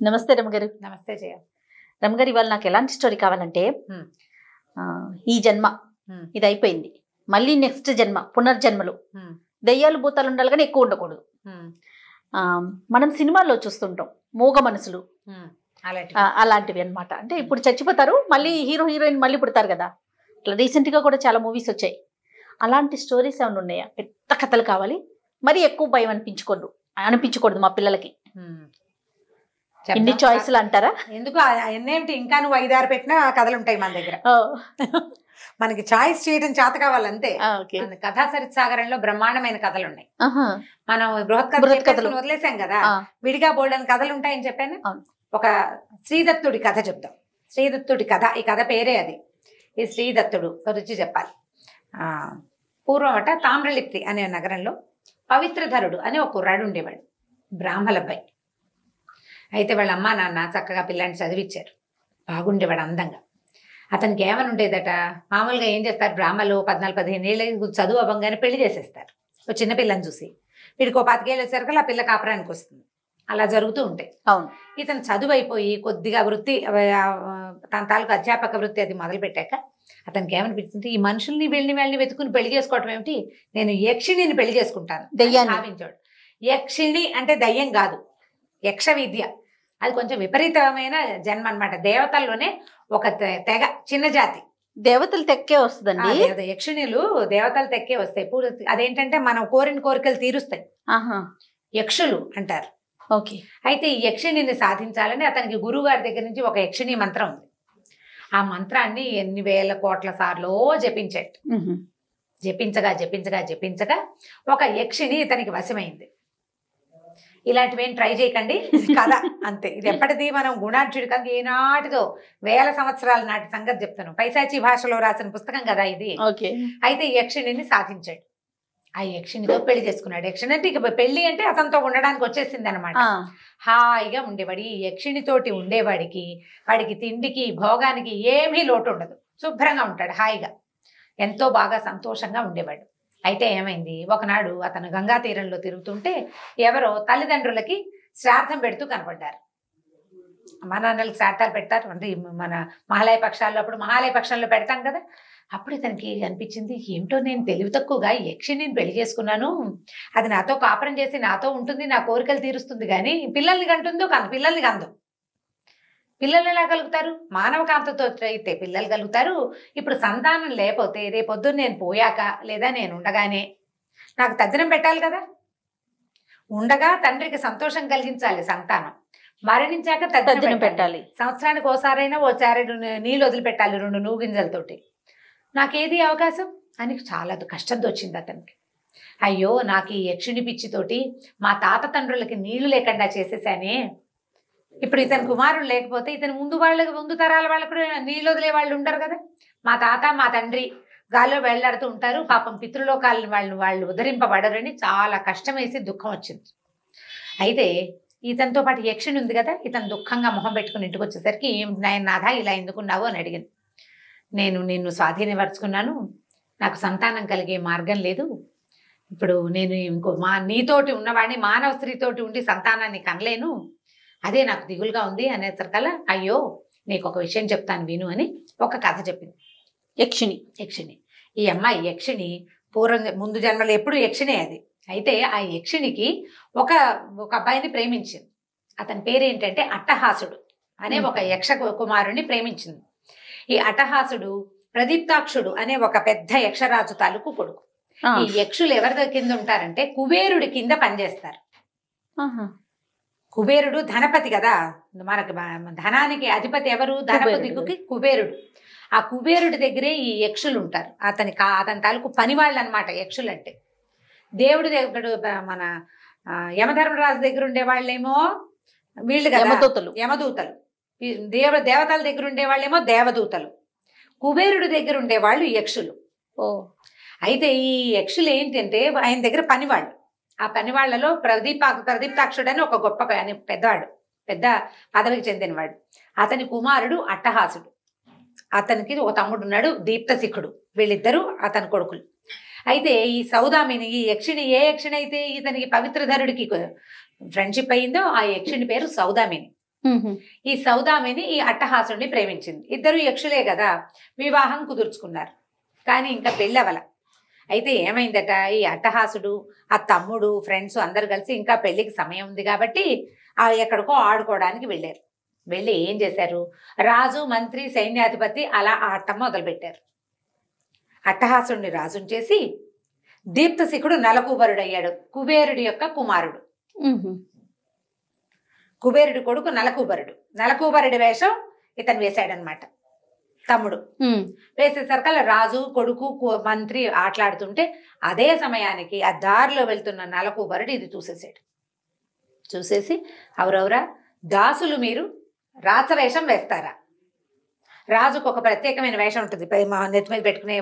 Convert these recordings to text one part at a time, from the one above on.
నమస్తే రమగారు. నమస్తే జయ. రమగారు, ఇవాళ నాకు ఎలాంటి స్టోరీ కావాలంటే, ఈ జన్మ ఇది అయిపోయింది, మళ్ళీ నెక్స్ట్ జన్మ పునర్జన్మలు దెయ్యాలు భూతాలు ఉండాలి కానీ ఎక్కువ ఉండకూడదు. మనం సినిమాల్లో చూస్తుంటాం మూగ మనసులు, అలాంటివి అన్నమాట. అంటే ఇప్పుడు చచ్చిపోతారు, మళ్ళీ హీరో హీరోయిన్ మళ్ళీ పుడతారు కదా. అట్లా రీసెంట్ గా కూడా చాలా మూవీస్ వచ్చాయి. అలాంటి స్టోరీస్ ఏమైనా ఉన్నాయా? పెద్ద కథలు కావాలి, మరి ఎక్కువ భయం అనిపించకూడదు మా పిల్లలకి. ఎన్ని చాయిస్లు అంటారా? ఎందుకు ఎన్నేమిటి, ఇంకా నువ్వు 5-6 పెట్టినా కథలు ఉంటాయి మన దగ్గర. మనకి చాయిస్ చేయడం చేత కావాలంతే. కథా సరిత్సాగరంలో బ్రహ్మాండమైన కథలు ఉన్నాయి. మనం బృహత్ కథలు వదిలేసాం కదా, విడిగా బోల్డని కథలు ఉంటాయని చెప్పాను. ఒక శ్రీదత్తుడి కథ చెప్తాం. శ్రీదత్తుడి కథ, ఈ కథ పేరే అది. ఈ శ్రీదత్తుడు గురించి చెప్పాలి. పూర్వమట తామ్రలిప్తి అనే నగరంలో పవిత్రధరుడు అనే ఒక కుర్రాడు ఉండేవాడు, బ్రాహ్మలబ్బాయి. అయితే వాళ్ళ అమ్మా నాన్న చక్కగా పిల్లాన్ని చదివించారు, బాగుండేవాడు అందంగా. అతనికి ఏమని ఉండేదట, మామూలుగా ఏం చేస్తారు బ్రాహ్మలు 14-15 ఏళ్ళకి చదువు అవ్వగానే పెళ్లి చేసేస్తారు. ఒక చిన్న పిల్లని చూసి వీడికి 25 ఏళ్ళు వచ్చేసరికి ఆ పిల్ల కాపురానికి వస్తుంది. అలా జరుగుతూ ఉంటాయి. అవును. ఇతను చదువు అయిపోయి కొద్దిగా వృత్తి, తన తాలూకు అధ్యాపక వృత్తి అది మొదలు పెట్టాక అతనికి ఏమనిపించింది, ఈ మనుషుల్ని వెళ్ళి వెతుకుని పెళ్లి చేసుకోవటం ఏమిటి, నేను యక్షిణిని పెళ్లి చేసుకుంటాను భావించాడు. యక్షిణి అంటే దయ్యం కాదు, యక్ష విద్య. అది కొంచెం విపరీతమైన జన్మ అనమాట. దేవతల్లోనే ఒక తెగ, చిన్న జాతి. దేవతలు తెక్కే వస్తుందండి. యక్షిణులు దేవతలు తెక్కే వస్తాయి. అదేంటంటే మనం కోరిన కోరికలు తీరుస్తాయి, యక్షులు అంటారు. ఓకే. అయితే ఈ యక్షిణిని సాధించాలని అతనికి గురువు గారి దగ్గర నుంచి ఒక యక్షిణి మంత్రం ఉంది. ఆ మంత్రాన్ని ఎన్ని వేల కోట్ల సార్లు జపించాడు. జపించగా ఒక యక్షిణి ఇతనికి వశమైంది. ఇలాంటివేం ట్రై చేయకండి, కదా అంతే. ఇది ఎప్పటిది, మనం గుణాఢ్యుడి కనుక ఏనాటిదో వేల సంవత్సరాల నాటి సంగతి చెప్తాను. పైశాచి భాషలో రాసిన పుస్తకం కదా ఇది. అయితే యక్షిణిని సాధించాడు. ఆ యక్షిణితో పెళ్లి చేసుకున్నాడు. యక్షిణి అంటే ఇక పెళ్లి అంటే అతనితో ఉండడానికి వచ్చేసింది అనమాట. హాయిగా ఉండేవాడు. ఈ యక్షిణితోటి ఉండేవాడికి వాడికి తిండికి భోగానికి ఏమీ లోటు ఉండదు, శుభ్రంగా ఉంటాడు, హాయిగా ఎంతో బాగా సంతోషంగా ఉండేవాడు. అయితే ఏమైంది, ఒకనాడు అతను గంగా తీరంలో తిరుగుతుంటే ఎవరో తల్లిదండ్రులకి శ్రాద్ధం పెడుతూ కనపడ్డారు. మా నాన్నలు శ్రాద్ధాలు పెడతారు అంటే మన మహాలయ పక్షాల్లో, అప్పుడు మహాలయ పక్షాల్లో పెడతాం కదా. అప్పుడు ఇతనికి అనిపించింది, ఏమిటో నేను తెలివి తక్కువగా యక్షిణిని పెళ్లి చేసుకున్నాను, అది నాతో కాపురం చేసి నాతో ఉంటుంది, నా కోరికలు తీరుస్తుంది, కానీ పిల్లల్ని కంటుందో కాదు, పిల్లల్ని కందు. పిల్లలు ఎలా కలుగుతారు? మానవ కాంతతో అయితే పిల్లలు కలుగుతారు. ఇప్పుడు సంతానం లేకపోతే రేపొద్దున నేను పోయాక లేదా నేను ఉండగానే నాకు తద్దినం పెట్టాలి కదా. ఉండగా తండ్రికి సంతోషం కలిగించాలి సంతానం, మరణించాక తద్దినం పెట్టాలి. సంవత్సరానికి ఓసారైనా ఓ చారెడు నీళ్ళు వదిలిపెట్టాలి 2 నువ్వు గింజలతోటి. నాకేది అవకాశం అని చాలా కష్టంతో వచ్చింది అతనికి. అయ్యో, నాకు ఈ యక్షిణి పిచ్చితోటి మా తాత తండ్రులకి నీళ్లు లేకుండా చేసేసానే. ఇప్పుడు ఇతని కుమారుడు లేకపోతే ఇతని ముందు తరాల వాళ్ళకు కూడా నీళ్ళు వదిలే వాళ్ళు ఉండరు కదా. మా తాత మా తండ్రి గాల్లో వెళ్లాడుతూ ఉంటారు, పాపం పితృలోకాలను వాళ్ళు ఉద్ధరింపబడరని చాలా కష్టం వేసి దుఃఖం వచ్చింది. అయితే ఇతనితో పాటు యక్షిణి ఉంది కదా, ఇతను దుఃఖంగా మొహం పెట్టుకుని ఇంటికి వచ్చేసరికి, ఏం నాథా ఇలా ఎందుకున్నావు అని అడిగింది. నేను నిన్ను స్వాధీనపరుచుకున్నాను, నాకు సంతానం కలిగే మార్గం లేదు, ఇప్పుడు నేను ఇంకో నీతోటి ఉన్నవాడిని మానవ స్త్రీతోటి ఉండి సంతానాన్ని కనలేను, అదే నాకు దిగులుగా ఉంది అనేసరికల్లా, అయ్యో నీకు ఒక విషయం చెప్తాను విను అని ఒక కథ చెప్పింది. యక్షిణి ఈ అమ్మాయి యక్షిణి ముందు జన్మలో ఎప్పుడు యక్షిణే అది. అయితే ఆ యక్షిణికి ఒక అబ్బాయిని ప్రేమించింది. అతని పేరేంటంటే అట్టహాసుడు అనే ఒక యక్ష కుమారుణ్ణి ప్రేమించింది. ఈ అట్టహాసుడు ప్రదీప్తాక్షుడు అనే ఒక పెద్ద యక్షరాజు తాలూకు కొడుకు. ఈ యక్షులు ఎవరి కింద ఉంటారంటే కుబేరుడి కింద పనిచేస్తారు. కుబేరుడు ధనపతి కదా, మనకి ధనానికి అధిపతి ఎవరు? ధనపతికి కుబేరుడు. ఆ కుబేరుడి దగ్గరే ఈ యక్షులు ఉంటారు. అతని తాలూకు పని వాళ్ళు అనమాట యక్షులు అంటే. దేవుడి దగ్గర మన యమధర్మరాజు దగ్గర ఉండే వాళ్ళేమో వీళ్ళు కదా యమదూతలు, దేవతల దగ్గర ఉండేవాళ్ళేమో దేవదూతలు, కుబేరుడి దగ్గర ఉండేవాళ్ళు యక్షులు. అయితే ఈ యక్షులు ఏంటంటే ఆయన దగ్గర పనివాళ్ళు. ఆ పనివాళ్లలో ప్రదీప్తాక్షుడు అని ఒక గొప్ప పెద్దవాడు, పెద్ద పదవికి చెందినవాడు. అతని కుమారుడు అట్టహాసుడు. అతనికి ఒక తమ్ముడు ఉన్నాడు దీప్తశిఖుడు. వీళ్ళిద్దరూ అతని కొడుకులు. అయితే ఈ సౌదామిని, ఈ యక్షిణి ఏ యక్షిణి అయితే ఇతనికి పవిత్రధరుడికి ఫ్రెండ్షిప్ అయిందో ఆ యక్షిణి పేరు సౌదామిని. ఈ సౌదామిని ఈ అట్టహాసుడిని ప్రేమించింది. ఇద్దరు యక్షులే కదా, వివాహం కుదుర్చుకున్నారు. కానీ ఇంకా పెళ్ళవల. అయితే ఏమైందట, ఈ అట్టహాసుడు ఆ తమ్ముడు ఫ్రెండ్స్ అందరు కలిసి ఇంకా పెళ్లికి సమయం ఉంది కాబట్టి ఎక్కడికో ఆడుకోవడానికి వెళ్ళారు. వెళ్ళి ఏం చేశారు, రాజు మంత్రి సైన్యాధిపతి అలా ఆడటం మొదలుపెట్టారు. అట్టహాసుడిని రాజుని చేసి దీప్తశిఖుడు నలకూబరుడయ్యాడు. కుబేరుడి యొక్క కుమారుడు. కుబేరుడి కొడుకు నలకూబరుడు. నలకూబరుడి వేషం ఇతను వేశాడనమాట. తమ్ముడు వేసేసరికల్లా రాజు కొడుకు మంత్రి ఆటలాడుతుంటే అదే సమయానికి ఆ దారిలో వెళ్తున్న నలకూబరుడు ఇది చూసేసాడు. చూసేసి, అవరవరా దాసులు మీరు రాచవేషం వేస్తారా? రాజుకు ఒక ప్రత్యేకమైన వేషం ఉంటుంది, నెత్తి మీద పెట్టుకునే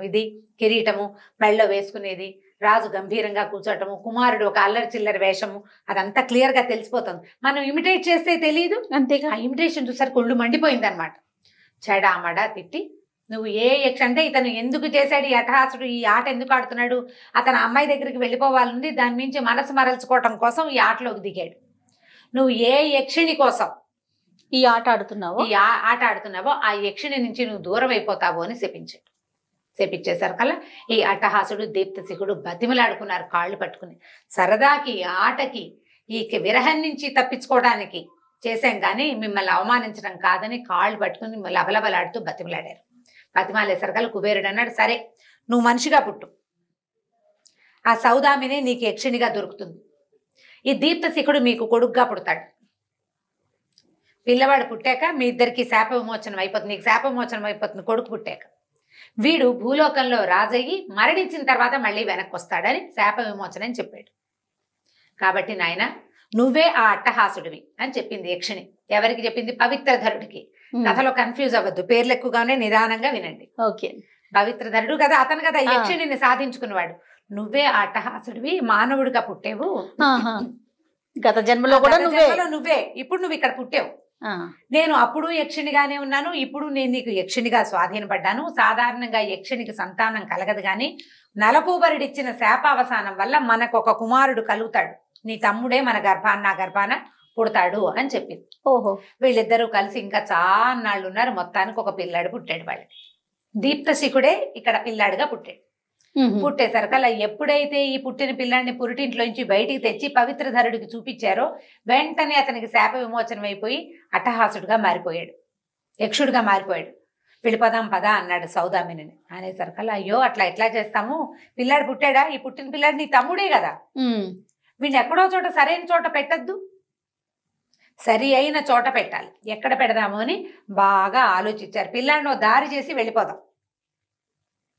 ఇది కిరీటము, మెళ్ళలో వేసుకునేది, రాజు గంభీరంగా కూర్చోటము, కుమారుడు ఒక అల్లరి చిల్లరి వేషము, అదంతా క్లియర్గా తెలిసిపోతుంది. మనం ఇమిటేట్ చేస్తే తెలియదు. అంతేగా ఆ ఇమిటేషన్ చూసారు కొళ్ళు మండిపోయింది అనమాట. చెడామడా తిట్టి, నువ్వు ఏ యక్ష అంటే ఇతను ఎందుకు చేశాడు ఈ అట్టహాసుడు, ఈ ఆట ఎందుకు ఆడుతున్నాడు, అతను అమ్మాయి దగ్గరికి వెళ్ళిపోవాలని దాని మించి మనసు మరల్చుకోవటం కోసం ఈ ఆటలోకి దిగాడు. నువ్వు ఏ యక్షిణి కోసం ఈ ఆట ఆడుతున్నావో ఆ యక్షిణి నుంచి నువ్వు దూరం అయిపోతావు అని శపించాడు. శపించేసరికల్లా ఈ అట్టహాసుడు దీప్తశిఖుడు బతిమలాడుకున్నారు కాళ్ళు పట్టుకుని. సరదాకి ఆటకి ఈ విరహం నుంచి తప్పించుకోవడానికి చేశాం కానీ మిమ్మల్ని అవమానించడం కాదని కాళ్ళు పట్టుకుని లబలబలాడుతూ బతిమలాడారు. బతిమాలేసరికల్లా కుబేరుడు అన్నాడు, సరే నువ్వు మనిషిగా పుట్టు, ఆ సౌదామిని నీకు యక్షిణిగా దొరుకుతుంది, ఈ దీప్తశిఖుడు మీకు కొడుకుగా పుడతాడు. పిల్లవాడు పుట్టాక మీ ఇద్దరికి శాప విమోచనం అయిపోతుంది, నీకు శాప విమోచనం అయిపోతుంది కొడుకు పుట్టాక. వీడు భూలోకంలో రాజయ్యి మరణించిన తర్వాత మళ్ళీ వెనక్కి వస్తాడని శాప విమోచనం అని చెప్పాడు. కాబట్టి నాయన నువ్వే ఆ అట్టహాసుడివి అని చెప్పింది యక్షిణి. ఎవరికి చెప్పింది? పవిత్రధరుడికి. కథలో కన్ఫ్యూజ్ అవ్వద్దు, పేర్లు ఎక్కువగానే నిదానంగా వినండి. ఓకే, పవిత్రధరుడు కదా అతను కదా యక్షిణిని సాధించుకున్నవాడు. నువ్వే ఆ అట్టహాసుడివి, మానవుడిగా పుట్టేవు, గత జన్మలో కూడా నువ్వే, ఇప్పుడు నువ్వు ఇక్కడ పుట్టావు. నేను అప్పుడు యక్షిణిగానే ఉన్నాను, ఇప్పుడు నేను నీకు యక్షిణిగా స్వాధీనపడ్డాను. సాధారణంగా యక్షిణికి సంతానం కలగదు కానీ నలకూబరుడిచ్చిన శాపావసానం వల్ల మనకు ఒక కుమారుడు కలుగుతాడు, నీ తమ్ముడే మన నా గర్భాన పుడతాడు అని చెప్పింది. ఓహో, వీళ్ళిద్దరూ కలిసి ఇంకా చాలా నాళ్ళు ఉన్నారు. మొత్తానికి ఒక పిల్లాడు పుట్టాడు వాళ్ళకి. దీప్తశిఖుడే ఇక్కడ పిల్లాడుగా పుట్టాడు. పుట్టేసరికల్లా ఎప్పుడైతే ఈ పుట్టిన పిల్లాడిని పురిటింట్లోంచి బయటికి తెచ్చి పవిత్రధరుడికి చూపించారో వెంటనే అతనికి శాప విమోచనం అయిపోయి అట్టహాసుడుగా మారిపోయాడు, యక్షుడుగా మారిపోయాడు. వెళ్ళిపోదాం పదా అన్నాడు సౌదామిని. అనేసరికల్లా అయ్యో అట్లా ఎట్లా చేస్తాము, పిల్లాడు పుట్టాడా, ఈ పుట్టిన పిల్లాడు నీ తమ్ముడే కదా, వీడిని ఎక్కడో చోట సరైన చోట పెట్టద్దు, సరి అయిన చోట పెట్టాలి, ఎక్కడ పెడదాము అని బాగా ఆలోచించారు. పిల్లాడిని దారి చేసి వెళ్ళిపోదాం.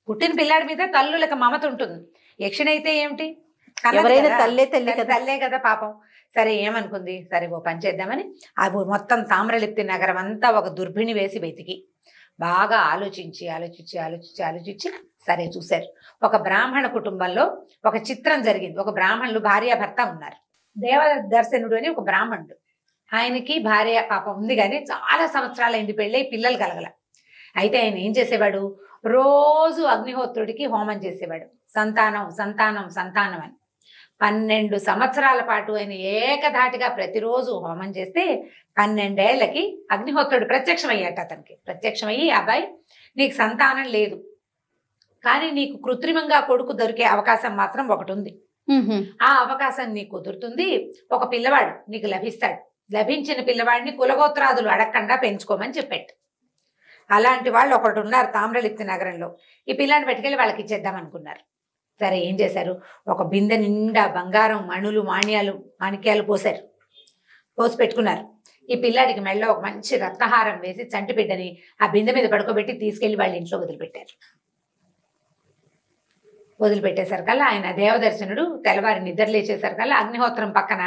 పుట్టిన పిల్లాడి మీద తల్లులకు మమత ఉంటుంది, యక్షిణైతే ఏమిటి, తల్లే కదా పాపం. సరే ఏమనుకుంది, సరే ఓ పని చేద్దామని అవి మొత్తం తామ్రలిప్తి నగరం అంతా ఒక దుర్భిణి వేసి వెతికి బాగా ఆలోచించి ఆలోచించి ఆలోచించి ఆలోచించి సరే చూశారు. ఒక బ్రాహ్మణ కుటుంబంలో ఒక చిత్రం జరిగింది. ఒక బ్రాహ్మణులు భార్యాభర్త ఉన్నారు. దేవదర్శనుడు అని ఒక బ్రాహ్మణుడు, ఆయనకి భార్య పాపం ఉంది కానీ చాలా సంవత్సరాలైంది పెళ్ళై, పిల్లలు కలగల. అయితే ఆయన ఏం చేసేవాడు, రోజు అగ్నిహోత్రుడికి హోమం చేసేవాడు. సంతానం సంతానం సంతానం అని 12 సంవత్సరాల పాటు ఆయన ఏకధాటిగా ప్రతిరోజు హోమం చేస్తే 12 ఏళ్లకి అగ్నిహోత్రుడు ప్రత్యక్షమయ్యాట. అతనికి ప్రత్యక్షమయ్యి, అబ్బాయి నీకు సంతానం లేదు కానీ నీకు కృత్రిమంగా కొడుకు దొరికే అవకాశం మాత్రం ఒకటి ఉంది, ఆ అవకాశం నీకు కుదురుతుంది, ఒక పిల్లవాడు నీకు లభిస్తాడు, లభించిన పిల్లవాడిని కులగోత్రాదులు అడగకుండా పెంచుకోమని చెప్పాడు. అలాంటి వాళ్ళు ఒకటి ఉన్నారు తామ్రలిప్తి నగరంలో. ఈ పిల్లాన్ని పెట్టుకెళ్ళి వాళ్ళకి ఇచ్చేద్దాం అనుకున్నారు. సరే ఏం చేశారు, ఒక బిందె నిండా బంగారం, మణులు, మాణిక్యాలు పోసారు, పోసి పెట్టుకున్నారు. ఈ పిల్లాడికి మెళ్ళలో ఒక మంచి రత్నహారం వేసి చంటి బిడ్డని ఆ బిందె మీద పడుకోబెట్టి తీసుకెళ్లి వాళ్ళ ఇంట్లో వదిలిపెట్టారు. వదిలిపెట్టేసరికల్లా ఆయన దేవదర్శనుడు తెల్లవారి నిద్ర లేచేసరికల్లా అగ్నిహోత్రం పక్కన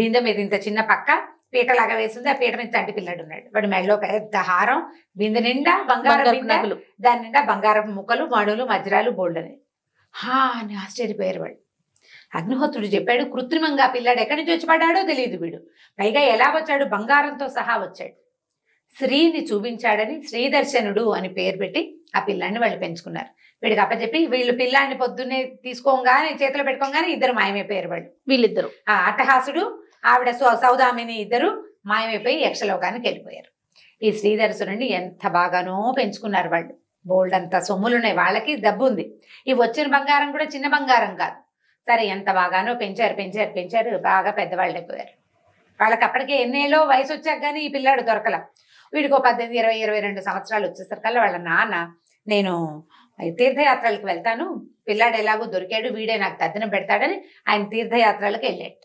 బిందె మీద ఇంత చిన్న పక్క పీటలాగా వేసింది, ఆ పీట మీద చంటి పిల్లాడు ఉన్నాడు. వాడు మెళ్ళలో పెద్ద హారం, బిందె నిండా బంగారం, బిందెలు, దాని నిండా బంగారపు ముక్కలు, మణులు, వజ్రాలు, బోల్డని. అని ఆశ్చర్యపోయారు వాళ్ళు. అగ్నిహోత్రుడు చెప్పాడు, కృత్రిమంగా పిల్లాడు ఎక్కడి నుంచి వచ్చి పడ్డాడో తెలియదు, వీడు పైగా ఎలా వచ్చాడు, బంగారంతో సహా వచ్చాడు. శ్రీని చూపించాడని శ్రీదర్శనుడు అని పేరు పెట్టి ఆ పిల్లాన్ని వాళ్ళు పెంచుకున్నారు. వీడికి అప్పచెప్పి వీళ్ళు పిల్లాన్ని పొద్దున్నే తీసుకోగానే చేతిలో పెట్టుకోగానే ఇద్దరు మాయమైపోయారు వాళ్ళు. వీళ్ళిద్దరు, ఆ అట్టహాసుడు ఆవిడ సౌదామిని ఇద్దరు మాయమైపోయి యక్షలోకానికి వెళ్ళిపోయారు. ఈ శ్రీధరసురుడిని ఎంత బాగానో పెంచుకున్నారు వాళ్ళు. బోల్డ్ అంత సొమ్ములున్నాయి, వాళ్ళకి డబ్బు ఉంది. ఈ వచ్చిన బంగారం కూడా చిన్న బంగారం కాదు. సరే ఎంత బాగానో పెంచారు పెంచారు పెంచారు, బాగా పెద్దవాళ్ళు అయిపోయారు. వాళ్ళకి అప్పటికే ఎన్నేళ్ళో వయసు వచ్చాక కానీ ఈ పిల్లాడు దొరకల. వీడికి 18, 20, 22 సంవత్సరాలు వచ్చేసరికల్లా వాళ్ళ నాన్న, నేను తీర్థయాత్రలకు వెళ్తాను, పిల్లాడు ఎలాగో దొరికాడు, వీడే నాకు తద్దినం పెడతాడని ఆయన తీర్థయాత్రలకు వెళ్ళాడు.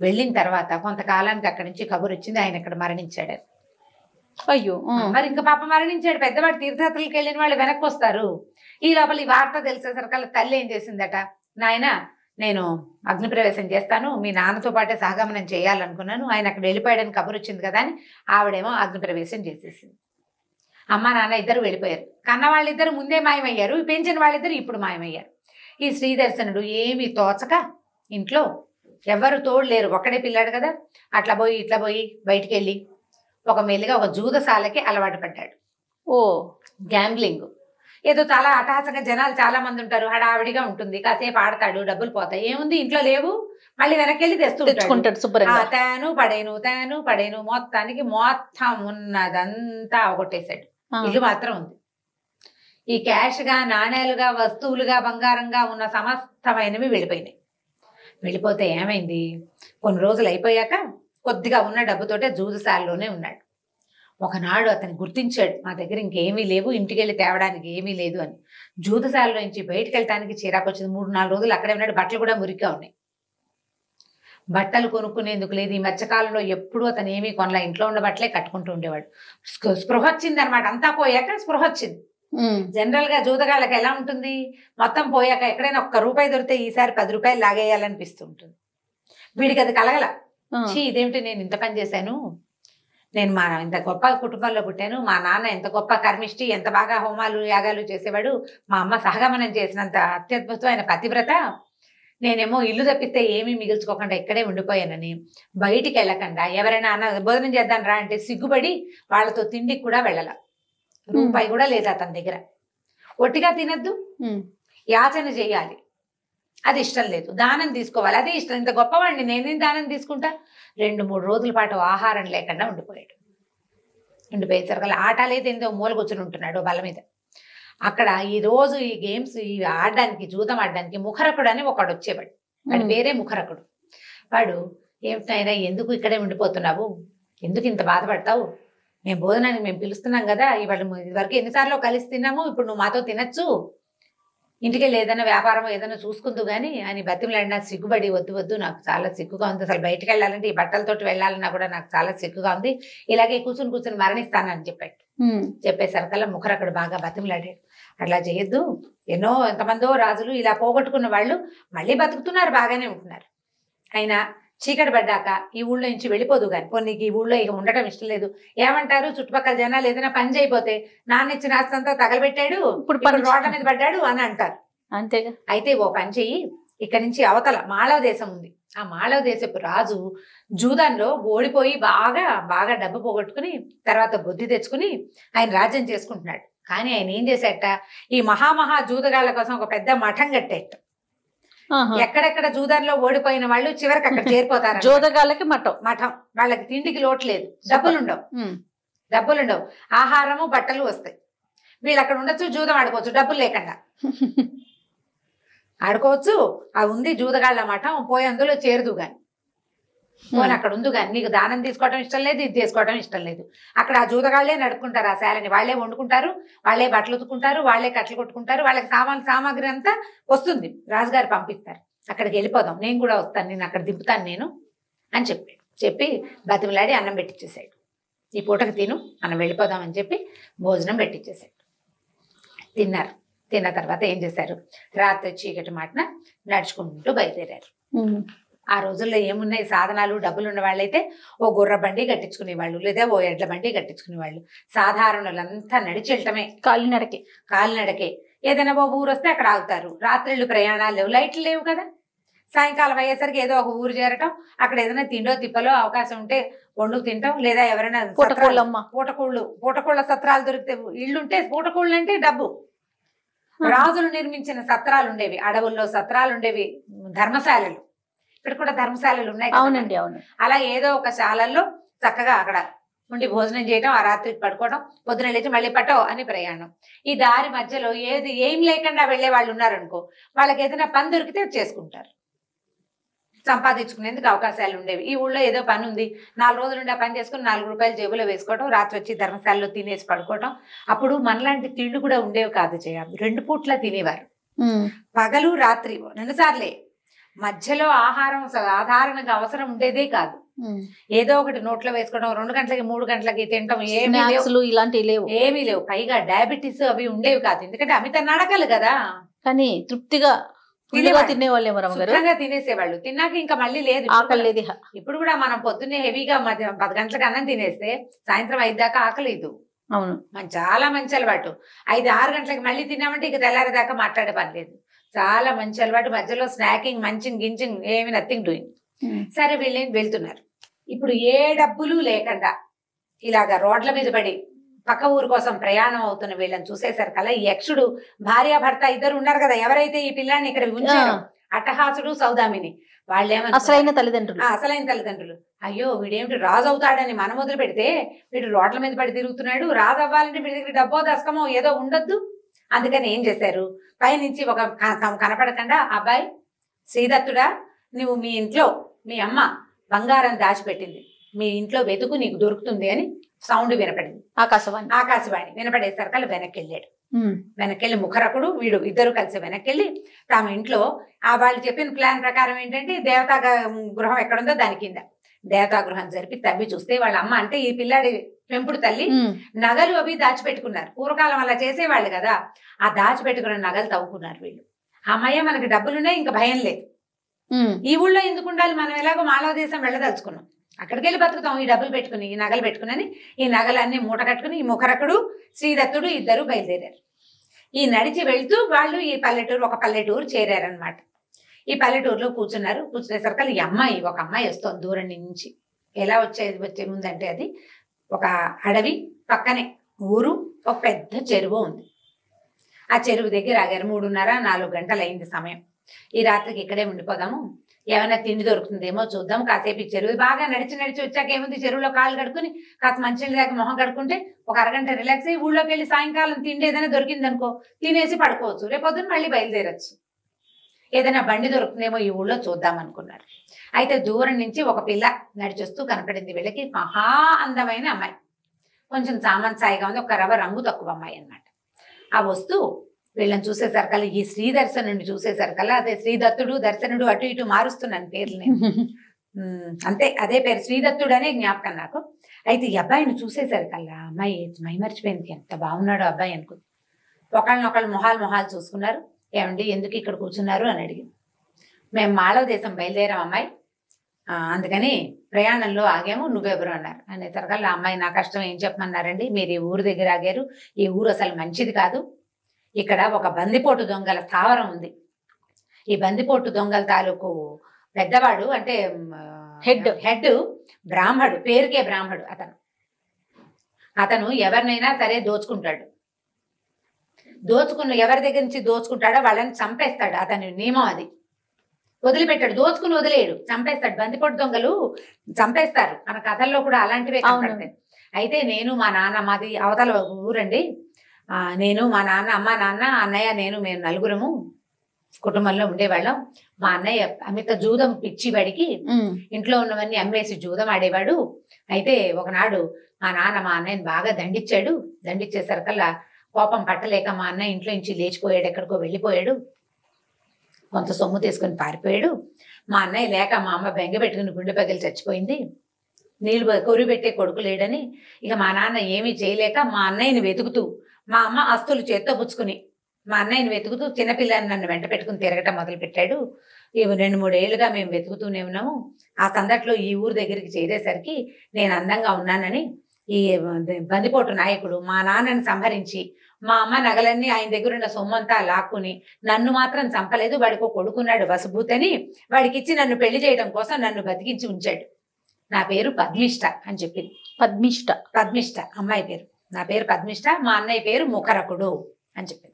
వెళ్ళిన తర్వాత కొంతకాలానికి అక్కడి నుంచి కబురు వచ్చింది ఆయన ఇక్కడ మరణించాడు. అయ్యో, మరి ఇంకా పాప మరణించాడు. పెద్దవాడు తీర్థయాత్రలకు వెళ్ళిన వాళ్ళు వెనక్కి వస్తారు. ఈ లోపల ఈ వార్త తెలిసేసరికల్లా తల్లి ఏం చేసిందట, నాయన నేను అగ్నిప్రవేశం చేస్తాను, మీ నాన్నతో పాటే సహగమనం చేయాలనుకున్నాను, ఆయన అక్కడ వెళ్ళిపోయాడని కబురు వచ్చింది కదా అని ఆవిడేమో అగ్నిప్రవేశం చేసేసింది. అమ్మ నాన్న ఇద్దరు వెళ్ళిపోయారు. కన్న వాళ్ళిద్దరు ముందే మాయమయ్యారు, పెంచిన వాళ్ళిద్దరు ఇప్పుడు మాయమయ్యారు. ఈ శ్రీదర్శనుడు ఏమీ తోచక ఇంట్లో ఎవరు తోడు లేరు, ఒక్కడే పిల్లాడు కదా, అట్లా పోయి ఇట్లా పోయి బయటికి వెళ్ళి ఒక మెల్లిగా ఒక జూదశాలకి అలవాటు పడ్డాడు. ఓ గ్యాంబ్లింగ్ ఏదో చాలా అటహాసంగా, జనాలు చాలా మంది ఉంటారు, హడావిడిగా ఉంటుంది, కాసేపు ఆడతాడు, డబ్బులు పోతాయి, ఏముంది ఇంట్లో లేవు, మళ్ళీ వెనక్కి వెళ్ళి తెచ్చుకుంటాడు శుభ్రంగా. తేను పడేను మొత్తానికి మొత్తం ఉన్నదంతా అవగొట్టేశాడు. ఇల్లు మాత్రం ఉంది. ఈ క్యాష్ గా, నాణేలుగా, వస్తువులుగా, బంగారంగా ఉన్న సమస్తమైనవి వెళ్ళిపోయినాయి. వెళ్ళిపోతే ఏమైంది, కొన్ని రోజులు అయిపోయాక కొద్దిగా ఉన్న డబ్బుతోటే జూదశాలలోనే ఉన్నాడు. ఒకనాడు అతను గుర్తించాడు, మా దగ్గర ఇంకేమీ లేవు, ఇంటికి వెళ్ళి తేవడానికి ఏమీ లేదు అని. జూదశాలలో నుంచి బయటకు వెళ్ళటానికి చిరాకు వచ్చింది. 3-4 రోజులు అక్కడే ఉన్నాడు. బట్టలు కూడా మురిగ్గా ఉన్నాయి. బట్టలు కొనుక్కునేందుకు లేదు. ఈ మధ్యకాలంలో ఎప్పుడూ అతను ఏమీ కొనలా, ఇంట్లో ఉన్న బట్టలే కట్టుకుంటూ ఉండేవాడు. స్పృహ వచ్చింది అనమాట. అంతా పోయాక స్పృహ వచ్చింది. జనరల్ గా జూదగాళ్ళకి ఎలా ఉంటుంది, మొత్తం పోయాక ఎక్కడైనా ₹1 దొరికితే ఈసారి ₹10 లాగేయాలనిపిస్తూ ఉంటుంది. వీడికి అది కలగల. ఇదేమిటి, నేను ఇంత పని చేశాను, నేను మా ఇంత గొప్ప కుటుంబంలో పుట్టాను, మా నాన్న ఎంత గొప్ప కర్మిష్టి, ఎంత బాగా హోమాలు యాగాలు చేసేవాడు, మా అమ్మ సహగమనం చేసినంత అత్యద్భుతమైన పతివ్రత, నేనేమో ఇల్లు తప్పిస్తే ఏమీ మిగుల్చుకోకుండా ఇక్కడే ఉండిపోయానని బయటికి వెళ్ళకుండా ఎవరైనా భోజనం చేద్దాం రా అంటే సిగ్గుపడి వాళ్ళతో తిండికి కూడా వెళ్ళాల. ₹1 కూడా లేదు అతని దగ్గర. ఒట్టిగా తినద్దు, యాచన చేయాలి, అది ఇష్టం లేదు. దానం తీసుకోవాలి, అది ఇష్టం. ఇంత గొప్పవాడిని నేనేం దానం తీసుకుంటా. 2-3 రోజుల పాటు ఆహారం లేకుండా ఉండిపోయాడు. ఉండిపోయేసరికి ఆట లేదు, ఏందో మూల కూర్చుని ఉంటున్నాడు బల్ల మీద. అక్కడ ఈ రోజు ఈ గేమ్స్ ఆడడానికి, జూదం ఆడడానికి ముఖరకుడు అని ఒకడు వచ్చేవాడు. వాడి పేరే ముఖరకుడు. వాడు, ఏమిటైనా ఎందుకు ఇక్కడే ఉండిపోతున్నావు, ఎందుకు ఇంత బాధపడతావు, మేము భోజనానికి మేము పిలుస్తున్నాం కదా, ఇదివరకు ఎన్నిసార్లు కలిసి తిన్నాము, ఇప్పుడు నువ్వు మాతో తినచ్చు, ఇంటికి వెళ్ళి ఏదైనా వ్యాపారం ఏదైనా చూసుకుంటూ కానీ అని బతిమలాడినా సిగ్గుపడి, వద్దు నాకు చాలా సిగ్గుగా ఉంది, అసలు బయటకు వెళ్ళాలంటే ఈ బట్టలతోటి వెళ్ళాలన్నా కూడా నాకు చాలా సిగ్గుగా ఉంది, ఇలాగే కూర్చుని మరణిస్తానని చెప్పాడు. చెప్పేసరికల్లా ముఖరకుడు బాగా బతిమలాడాడు. అట్లా చేయొద్దు, ఎంతమందో రాజులు ఇలా పోగొట్టుకున్న వాళ్ళు మళ్ళీ బతుకుతున్నారు, బాగానే ఉంటున్నారు. అయినా చీకటి పడ్డాక ఈ ఊళ్ళో నుంచి వెళ్ళిపోదు కానీ, నీకు ఈ ఊళ్ళో ఇక ఉండటం ఇష్టం లేదు, ఏమంటారు చుట్టుపక్కల జనాలు ఏదైనా పని చేయపోతే నాన్న ఇచ్చిన ఆస్తంతా తగలబెట్టాడు, ఇప్పుడు రోడ్ల మీద పడ్డాడు అని అంటారు. అంతేగా. అయితే ఓ పని చెయ్యి, ఇక్కడ నుంచి అవతల మాళవ దేశం ఉంది, ఆ మాళవ దేశపు రాజు జూదంలో ఓడిపోయి బాగా డబ్బు పోగొట్టుకుని తర్వాత బుద్ధి తెచ్చుకుని ఆయన రాజ్యం చేసుకుంటున్నాడు. కానీ ఆయన ఏం చేసేట, ఈ మహామహా జూదగాళ్ల కోసం ఒక పెద్ద మఠం కట్టేట. ఎక్కడెక్కడ జూదంలో ఓడిపోయిన వాళ్ళు చివరికి అక్కడ చేరిపోతారు. జూదగాళ్ళకి మఠం, వాళ్ళకి తిండికి లోటు లేదు, డబ్బులుండవు, ఆహారము బట్టలు వస్తాయి. వీళ్ళు అక్కడ ఉండొచ్చు, జూదం ఆడుకోవచ్చు, డబ్బులు లేకుండా ఆడుకోవచ్చు. అది ఉంది జూదగాళ్ళ మఠం, పోయి అందులో చేరదు గాని, పోనీ అక్కడ ఉంది కానీ నీకు దానం తీసుకోవడం ఇష్టం లేదు, ఇది చేసుకోవడం ఇష్టం లేదు. అక్కడ ఆ జూదగాళ్లే నడుపుకుంటారు ఆ శాలని, వాళ్లే వండుకుంటారు, వాళ్లే బట్టలు ఉతుకుంటారు, వాళ్లే కట్టలు కొట్టుకుంటారు, వాళ్ళకి సామాగ్రి అంతా వస్తుంది, రాజుగారు పంపిస్తారు. అక్కడికి వెళ్ళిపోదాం, నేను కూడా వస్తాను, నేను అక్కడ దింపుతాను నేను అని చెప్పి బతిమలాడి అన్నం పెట్టించేసాడు. ఈ పూటకు మనం వెళ్ళిపోదాం అని చెప్పి భోజనం పెట్టించేసాడు. తిన్నారు. తిన్న తర్వాత ఏం చేశారు, రాత్రి చీకటి మాటన నడుచుకుంటూ బయలుదేరారు. ఆ రోజుల్లో ఏమున్నాయి సాధనాలు, డబ్బులు ఉన్న వాళ్ళైతే ఓ గుర్ర బండి కట్టించుకునేవాళ్ళు, లేదా ఓ ఎడ్ల బండి కట్టించుకునేవాళ్ళు. సాధారణులంతా నడిచి వెళ్ళటమే, కాలినడకే. ఏదైనా ఓ ఊరు వస్తే అక్కడ ఆగుతారు. రాత్రిళ్ళు ప్రయాణాలు లేవు, లైట్లు లేవు కదా. సాయంకాలం అయ్యేసరికి ఏదో ఒక ఊరు చేరటం, అక్కడ ఏదైనా తిండో తిప్పలో అవకాశం ఉంటే వండుకు తింటాం, లేదా ఎవరైనా పూటకోళ్ళ సత్రాలు దొరికితే, ఇళ్ళుంటే పూటకోళ్ళు అంటే డబ్బు. రాజులు నిర్మించిన సత్రాలు ఉండేవి, అడవుల్లో సత్రాలు ఉండేవి, ధర్మశాలలు. ఇక్కడ కూడా ధర్మశాలలు ఉన్నాయి కదా. అవునండి, అవును. అలా ఏదో ఒక శాలల్లో చక్కగా అక్కడ ఉండి భోజనం చేయడం, ఆ రాత్రి పడుకోవడం, పొద్దున లేచి మళ్ళీ పట్టో అని ప్రయాణం. ఈ దారి మధ్యలో ఏం లేకుండా వెళ్లే వాళ్ళు ఉన్నారనుకో, వాళ్ళకి ఏదైనా పని దొరికితే చేసుకుంటారు, సంపాదించుకునేందుకు అవకాశాలు ఉండేవి. ఈ ఊళ్ళో ఏదో పని ఉంది, 4 రోజులు ఉండి ఆ పని చేసుకుని 4 రూపాయలు జేబులో వేసుకోవడం, రాత్రి వచ్చి ధర్మశాలలో తినేసి పడుకోవడం. అప్పుడు మనలాంటి తిండి కూడా ఉండేవి కాదు జయ, 2 పూట్ల తినేవారు, పగలు రాత్రి 2 సార్లే. మధ్యలో ఆహారం సాధారణంగా అవసరం ఉండేదే కాదు. ఏదో ఒకటి నోట్లో వేసుకోవడం, 2 గంటలకి 3 గంటలకి తినటం, ఏమీ లేవు. పైగా డయాబెటీస్ అవి ఉండేవి కాదు, ఎందుకంటే అమిత నడకలు కదా. కానీ తృప్తిగా తినేసేవాళ్ళు. తిన్నాక ఇంకా మళ్ళీ లేదు, ఆకలి లేదు. ఇప్పుడు కూడా మనం పొద్దున్నే హెవీగా 10 గంటలకు అన్నం తినేస్తే సాయంత్రం 5 దాకా ఆకలేదు. అవును, చాలా మంచి అలవాటు. 5-6 గంటలకి మళ్ళీ తిన్నామంటే ఇక తెల్లారేదాకా మాట్లాడే పని లేదు. చాలా మంచి అలవాటు. మధ్యలో స్నాకింగ్, మంచింగ్, గించింగ్ ఏమి నథింగ్ డూయింగ్. సరే వీళ్ళేం వెళ్తున్నారు. ఇప్పుడు ఏ డబ్బులు లేకుండా ఇలాగా రోడ్ల మీద పడి పక్క ఊరు కోసం ప్రయాణం అవుతున్న వీళ్ళని చూసేసరికల్లా ఈ యక్షుడు భార్యాభర్త ఇద్దరు ఉన్నారు కదా, ఎవరైతే ఈ పిల్లాన్ని ఇక్కడ ఉంచారో అట్టహాసుడు సౌదామిని, వాళ్ళేమో అసలైన తల్లిదండ్రులు, అయ్యో వీడేమిటి రాజు అవుతాడని మనం వదిలి పెడితే వీడు రోడ్ల మీద పడి తిరుగుతున్నాడు, రాజు అవ్వాలంటే వీడి దగ్గర డబ్బో దశకమో ఏదో ఉండొద్దు. అందుకని ఏం చేశారు, పైనుంచి ఒక కనపడకుండా, అబ్బాయి శ్రీదత్తుడా, నువ్వు మీ ఇంట్లో మీ అమ్మ బంగారం దాచిపెట్టింది, మీ ఇంట్లో వెతుకు నీకు దొరుకుతుంది అని సౌండ్ వినపడింది. ఆకాశవాణి వినపడేసరికి వెనక్కి వెళ్ళాడు. వెనక్కి ముఖరకుడు వీడు ఇద్దరు కలిసి వెనక్కి తమ ఇంట్లో వాళ్ళు చెప్పిన ప్లాన్ ప్రకారం ఏంటంటే దేవతా గృహం ఎక్కడుందో దాని కింద దేవతా గృహం జరిపి తవ్వి చూస్తే వాళ్ళ అమ్మ అంటే ఈ పిల్లాడి పెంపుడు తల్లి నగలు అవి దాచిపెట్టుకున్నారు. పూర్వకాలం అలా చేసేవాళ్ళు కదా, ఆ దాచిపెట్టుకున్న నగలు తవ్వుకున్నారు వీళ్ళు. అమ్మయ్య మనకి డబ్బులున్నాయి, ఇంకా భయం లేదు, ఈ ఊళ్ళో ఎందుకు ఉండాలి, మనం ఎలాగో మాలవ దేశం వెళ్ళదలుచుకున్నాం, అక్కడికి వెళ్ళి బతుకుతాం ఈ డబ్బులు పెట్టుకుని, ఈ నగలు పెట్టుకుని. ఈ నగలన్నీ మూట కట్టుకుని ఈ ముఖరకుడు శ్రీదత్తుడు ఇద్దరు బయలుదేరారు. ఈ నడిచి వెళ్తూ వాళ్ళు ఈ ఒక పల్లెటూరు చేరారనమాట. ఈ పల్లెటూరులో కూర్చున్నారు. కూర్చునేసరికి ఈ ఒక అమ్మాయి వస్తుంది దూరం నుంచి. ఎలా వచ్చే ముందంటే అది ఒక అడవి, పక్కనే ఊరు, ఒక పెద్ద చెరువు ఉంది. ఆ చెరువు దగ్గర ఆగారు. 3:30-4 గంటలు అయింది సమయం. ఈ రాత్రికి ఇక్కడే ఉండిపోదాము, ఏమైనా తిండి దొరుకుతుందేమో చూద్దాం, కాసేపు ఈ చెరువు బాగా నడిచి వచ్చాక ఏముంది, చెరువులో కాళ్ళు కడుక్కుని కాస్త మంచినీళ్ళ దాకా మొహం కడుక్కుంటే ఒక అరగంట రిలాక్స్ అయ్యి ఊళ్ళోకి వెళ్ళి సాయంకాలం తిండి ఏదైనా దొరికింది అనుకో తినేసి పడుకోవచ్చు, రేపొద్దున మళ్ళీ బయలుదేరచ్చు, ఏదైనా బండి దొరుకుతుందేమో ఈ ఊళ్ళో చూద్దాం అనుకున్నారు. అయితే దూరం నుంచి ఒక పిల్ల నడిచొస్తూ కనపడింది వీళ్ళకి. మహా అందమైన అమ్మాయి, కొంచెం సామంతాయిగా ఉంది, ఒక రంగు తక్కువ అమ్మాయి అన్నమాట. ఆ వస్తూ వీళ్ళని చూసేసరికల్లా, ఈ శ్రీ దర్శనుడిని చూసేసరికల్లా, అదే శ్రీదత్తుడు దర్శనుడు అటు ఇటు మారుస్తున్నాను పేర్లు నేను, అంతే అదే పేరు శ్రీదత్తుడు అనే జ్ఞాపకం నాకు. అయితే ఈ అబ్బాయిని చూసేసరికల్లా అమ్మాయి మైమర్చిపోయింది, ఎంత బాగున్నాడో అబ్బాయి అనుకుంది. ఒకళ్ళనొకళ్ళు మొహాలు చూసుకున్నారు. ఏమండి ఎందుకు ఇక్కడ కూర్చున్నారు అని అడిగింది. మేము మాళవ దేశం బయలుదేరాం అమ్మాయి, అందుకని ప్రయాణంలో ఆగాము, నువ్వెవరు అన్నారు. అనేసరికల్లా అమ్మాయి నా కష్టం ఏం చెప్పమన్నారండి, మీరు ఈ ఊరు దగ్గర ఆగారు, ఈ ఊరు అసలు మంచిది కాదు, ఇక్కడ ఒక బందిపోటు దొంగల స్థావరం ఉంది, ఈ బందిపోటు దొంగల తాలూకు పెద్దవాడు అంటే హెడ్ బ్రాహ్మడు, పేరుకే బ్రాహ్మడు, అతను ఎవరినైనా సరే దోచుకుంటాడు, ఎవరి దగ్గర నుంచి దోచుకుంటాడో వాళ్ళని చంపేస్తాడు, అతని నియమం అది, వదిలిపెట్టాడు, దోచుకుని వదిలేయడు, చంపేస్తాడు. బందిపోటు దొంగలు చంపేస్తారు, మన కథల్లో కూడా అలాంటివే కనపడతాయి. అయితే నేను మా నాన్న, మాది అవతల ఊరండి, నేను మా నాన్న, అమ్మ నాన్న, అన్నయ్య, నేను, మేము 4 కుటుంబంలో ఉండేవాళ్ళం. మా అన్నయ్య అమిత జూదం పిచ్చివాడికి ఇంట్లో ఉన్నవన్నీ అమ్మేసి జూదం ఆడేవాడు. అయితే ఒకనాడు మా నాన్న మా అన్నయ్యని బాగా దండించేసరికల్లా కోపం పట్టలేక మా అన్నయ్య ఇంట్లో నుంచి లేచిపోయాడు, ఎక్కడికో వెళ్ళిపోయాడు, కొంత సొమ్ము తీసుకుని పారిపోయాడు. మా అన్నయ్య లేక మా అమ్మ బెంగ పెట్టుకుని గుండె పగిలి చచ్చిపోయింది, నీళ్లు కొరి పెట్టే కొడుకు లేడని. ఇక మా నాన్న ఏమీ చేయలేక మా అన్నయ్యని వెతుకుతూ, మా అమ్మ ఆస్తులు చేత్తో పుచ్చుకుని మా అన్నయ్యని వెతుకుతూ చిన్నపిల్లని నన్ను వెంట పెట్టుకుని తిరగటం మొదలు పెట్టాడు. ఇవి 2-3 ఏళ్ళుగా మేము వెతుకుతూనే ఉన్నాము. ఆ సందట్లో ఈ ఊరు దగ్గరికి చేరేసరికి నేను అందంగా ఉన్నానని ఈ బందిపోటు నాయకుడు మా నాన్నని సంహరించి మా అమ్మ నగలన్నీ ఆయన దగ్గర ఉన్న సొమ్మంతా లాక్కుని నన్ను మాత్రం చంపలేదు, వాడికి కొడుకున్నాడు వసుభూతని, వాడికి ఇచ్చి నన్ను పెళ్లి చేయడం కోసం నన్ను బతికించి ఉంచాడు. నా పేరు పద్మిష్ట అని చెప్పింది. పద్మిష్ట అమ్మాయి పేరు, నా పేరు పద్మిష్ట, మా అన్నయ్య పేరు ముఖరకుడు అని చెప్పింది.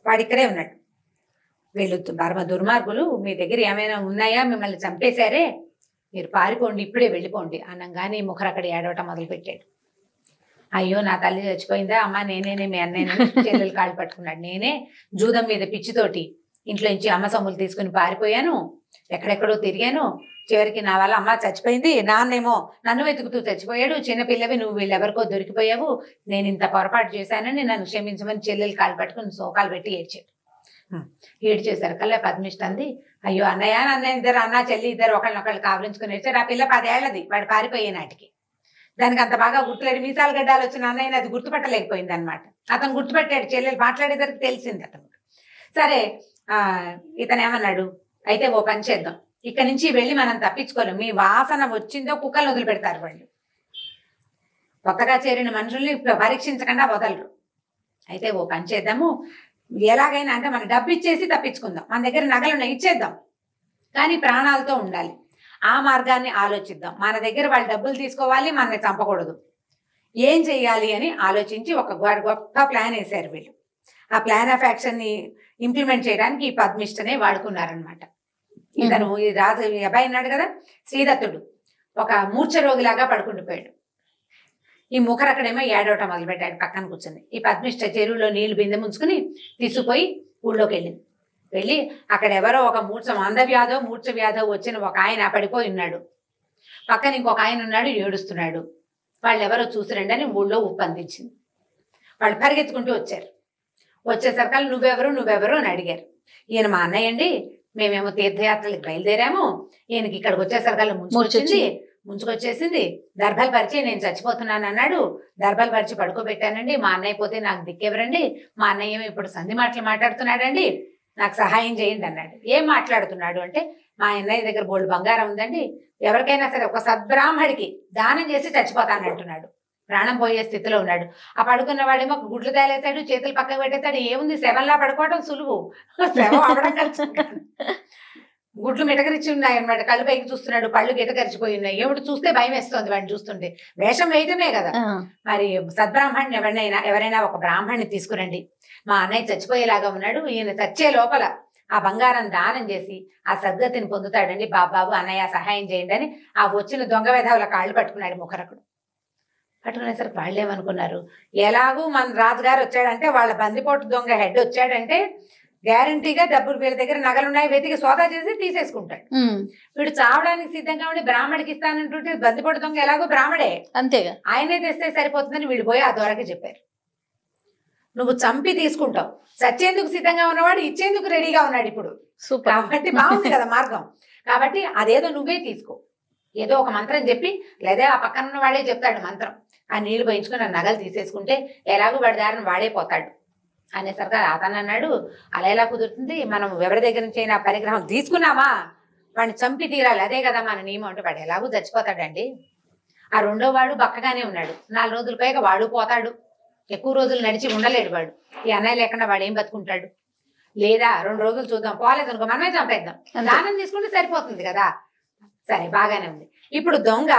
వాడిక్కడే ఉన్నాడు. వీళ్ళు పరమ దుర్మార్గులు, మీ దగ్గర ఏమైనా ఉన్నాయా, మిమ్మల్ని చంపేశారే, మీరు పారిపోండి, ఇప్పుడే వెళ్ళిపోండి అనగానే ముఖర్ అక్కడ ఏడవటం మొదలుపెట్టాడు. అయ్యో నా తల్లి చచ్చిపోయిందా, అమ్మ నేనే మీ అన్నయ్య చెల్లెలు కాళ్ళు పట్టుకున్నాడు, నేనే జూదం మీద పిచ్చితోటి ఇంట్లో నుంచి అమ్మ సొమ్ములు తీసుకుని పారిపోయాను, ఎక్కడెక్కడో తిరిగాను, చివరికి నా వల్ల అమ్మ చచ్చిపోయింది, నాన్నేమో నన్ను వెతుకుతూ చచ్చిపోయాడు, చిన్నపిల్లవి నువ్వు వీళ్ళెవరికో దొరికిపోయావు, నేను ఇంత పొరపాటు చేశానని నన్ను క్షమించమని చెల్లెలు కాళ్ళు పట్టుకుని సోకాలు పెట్టి ఏడ్చాడు. ఏడ్చేశారు కల్లా పద్మిష్ట అంది, అయ్యో అన్నయ్య అన్నయ్య ఇద్దరు, అన్న చెల్లి ఇద్దరు ఒకళ్ళనొకళ్ళు కావలించుకుని ఏడ్చారు. ఆ పిల్ల 10 ఏళ్లది, వాడు పారిపోయే నాటికి. దానికి అంత బాగా గుర్తులేడు, మీసాలు గడ్డాలు వచ్చిన అన్నయ్యని అది గుర్తుపట్టలేకపోయింది అనమాట. అతను గుర్తుపెట్టాడు, చెల్లెలు మాట్లాడేసరికి తెలిసింది అతను. సరే ఇతను ఏమన్నాడు, అయితే ఓ పని చేద్దాం, ఇక్కడి నుంచి వెళ్ళి మనం తప్పించుకోలేం, మీ వాసన వచ్చిందో కుక్కలు వదిలిపెడతారు వాళ్ళు, కొత్తగా చేరిన మనుషుల్ని పరీక్షించకుండా వదలరు. అయితే ఓ పని చేద్దాము, ఎలాగైనా అంటే మన డబ్బు ఇచ్చేసి తప్పించుకుందాం, మన దగ్గర నగలు ఇచ్చేద్దాం, కానీ ప్రాణాలతో ఉండాలి, ఆ మార్గాన్ని ఆలోచిద్దాం. మన దగ్గర వాళ్ళు డబ్బులు తీసుకోవాలి, మనల్ని చంపకూడదు, ఏం చెయ్యాలి అని ఆలోచించి ఒక గొప్ప ప్లాన్ వేశారు వీళ్ళు. ఆ ప్లాన్ ఆఫ్ యాక్షన్ని ఇంప్లిమెంట్ చేయడానికి ఈ పద్మిష్టనే వాడుకున్నారనమాట. ఇతను ఈ రాజు అబ్బాయి ఉన్నాడు కదా శ్రీదత్తుడు, ఒక మూర్ఛ రోగిలాగా పడుకుండిపోయాడు. ఈ ముఖర్ అక్కడేమో ఏడవటం మొదలుపెట్టాడు పక్కన కూర్చొని. ఈ పద్మిష్ట చెరువులో నీళ్లు బిందె ముంచుకుని తీసుకుపోయి ఊళ్ళోకి వెళ్ళింది. వెళ్ళి అక్కడ ఎవరో ఒక మూర్ఛ వ్యాధో వచ్చిన ఒక ఆయన పడిపోయి ఉన్నాడు, పక్కన ఇంకొక ఆయన ఉన్నాడు ఏడుస్తున్నాడు. వాళ్ళు ఎవరో చూసిరండి అని ఊళ్ళో ఉప్పందించింది. వాళ్ళు పరిగెత్తుకుంటూ వచ్చారు. వచ్చేసరికల్లా నువ్వెవరు అని అడిగారు. ఈయన మా అన్నయ్య అండి, మేమేమో తీర్థయాత్రలకు బయలుదేరాము, ఈయనకి ఇక్కడికి వచ్చేసరికల్లా ముంచుకొచ్చేసింది, దర్భలు పరిచి నేను చచ్చిపోతున్నాను అన్నాడు, దర్భలు పరిచి పడుకోబెట్టానండి, మా అన్నయ్య పోతే నాకు దిక్కెవరండి, మా అన్నయ్య ఏమో ఇప్పుడు సంధి మాటలు మాట్లాడుతున్నాడండి, నాకు సహాయం చేయండి అన్నాడు. ఏం మాట్లాడుతున్నాడు అంటే, మా అన్నయ్య దగ్గర బోల్డ్ బంగారం ఉందండి, ఎవరికైనా సరే ఒక సద్బ్రాహ్మడికి దానం చేసి చచ్చిపోతానంటున్నాడు, ప్రాణం పోయే స్థితిలో ఉన్నాడు. ఆ పడుకున్న వాడేమో గుడ్లు తేలేస్తాడు, చేతులు పక్కకు పెట్టేస్తాడు, ఏముంది శవంలా పడుకోవడం సులువు, శవం అవడం కష్టం. గుడ్లు మిటకరిచి ఉన్నాయి అనమాట, కళ్ళు పైకి చూస్తున్నాడు, పళ్ళు గిటకరిచిపోయి ఉన్నాయి. ఏమిటి చూస్తే భయం వేస్తుంది వాడిని చూస్తుంటే, వేషం వేయటమే కదా. మరి సద్బ్రాహ్మణ్ని ఎవరైనా ఒక బ్రాహ్మణ్ణి తీసుకురండి, మా అన్నయ్య చచ్చిపోయేలాగా ఉన్నాడు, ఈయన చచ్చే లోపల ఆ బంగారం దానం చేసి ఆ సద్గతిని పొందుతాడండి, బాబాబు అన్నయ్య సహాయం చేయండి అని ఆ వచ్చిన దొంగ వేధవుల కాళ్ళు పట్టుకున్నాడు ముఖరకుడు. పట్టుకునేసరికి వాళ్ళు ఏమనుకున్నారు, ఎలాగూ మన రాజుగారు వచ్చాడంటే, వాళ్ళ బందిపోటు దొంగ హెడ్ వచ్చాడంటే గ్యారంటీగా డబ్బులు వీళ్ళ దగ్గర నగలున్నాయి వెతికి సోదా చేసి తీసేసుకుంటాడు. వీడు చావడానికి సిద్ధంగా ఉండి బ్రాహ్మడికి ఇస్తానంటుంటే బందిపోటు దొంగ ఎలాగో బ్రాహ్మడే, అంతేగా, ఆయనే తెస్తే సరిపోతుందని వీడు పోయి ఆ దొరకి చెప్పారు. నువ్వు చంపి తీసుకుంటావు, చచ్చేందుకు సిద్ధంగా ఉన్నవాడు ఇచ్చేందుకు రెడీగా ఉన్నాడు ఇప్పుడు, కాబట్టి బాగుంది కదా మార్గం, కాబట్టి అదేదో నువ్వే తీసుకో, ఏదో ఒక మంత్రం చెప్పి, లేదా ఆ పక్కన ఉన్న వాడే చెప్తాడు మంత్రం, ఆ నీళ్లు పోయించుకుని ఆ నగలు తీసేసుకుంటే ఎలాగో వాడి దారిని వాడే పోతాడు అనేసరికి అతను అన్నాడు, అలా ఎలా కుదురుతుంది, మనం ఎవరి దగ్గర నుంచి అయినా పరిగ్రహం తీసుకున్నామా వాడిని చంపి తీరాలి, అదే కదా మన నియమం అంటే, వాడు ఎలాగూ చచ్చిపోతాడండి, ఆ రెండో వాడు బక్కగానే ఉన్నాడు, 4 రోజుల పైగా వాడు పోతాడు, ఎక్కువ రోజులు నడిచి ఉండలేడు వాడు, ఈ అన్నయ్య లేకుండా వాడు ఏం బతుకుంటాడు, లేదా 2 రోజులు చూద్దాం, పోలేదనుకో మనమే చంపేద్దాం, దానం తీసుకుంటే సరిపోతుంది కదా. సరే బాగానే ఉంది. ఇప్పుడు దొంగ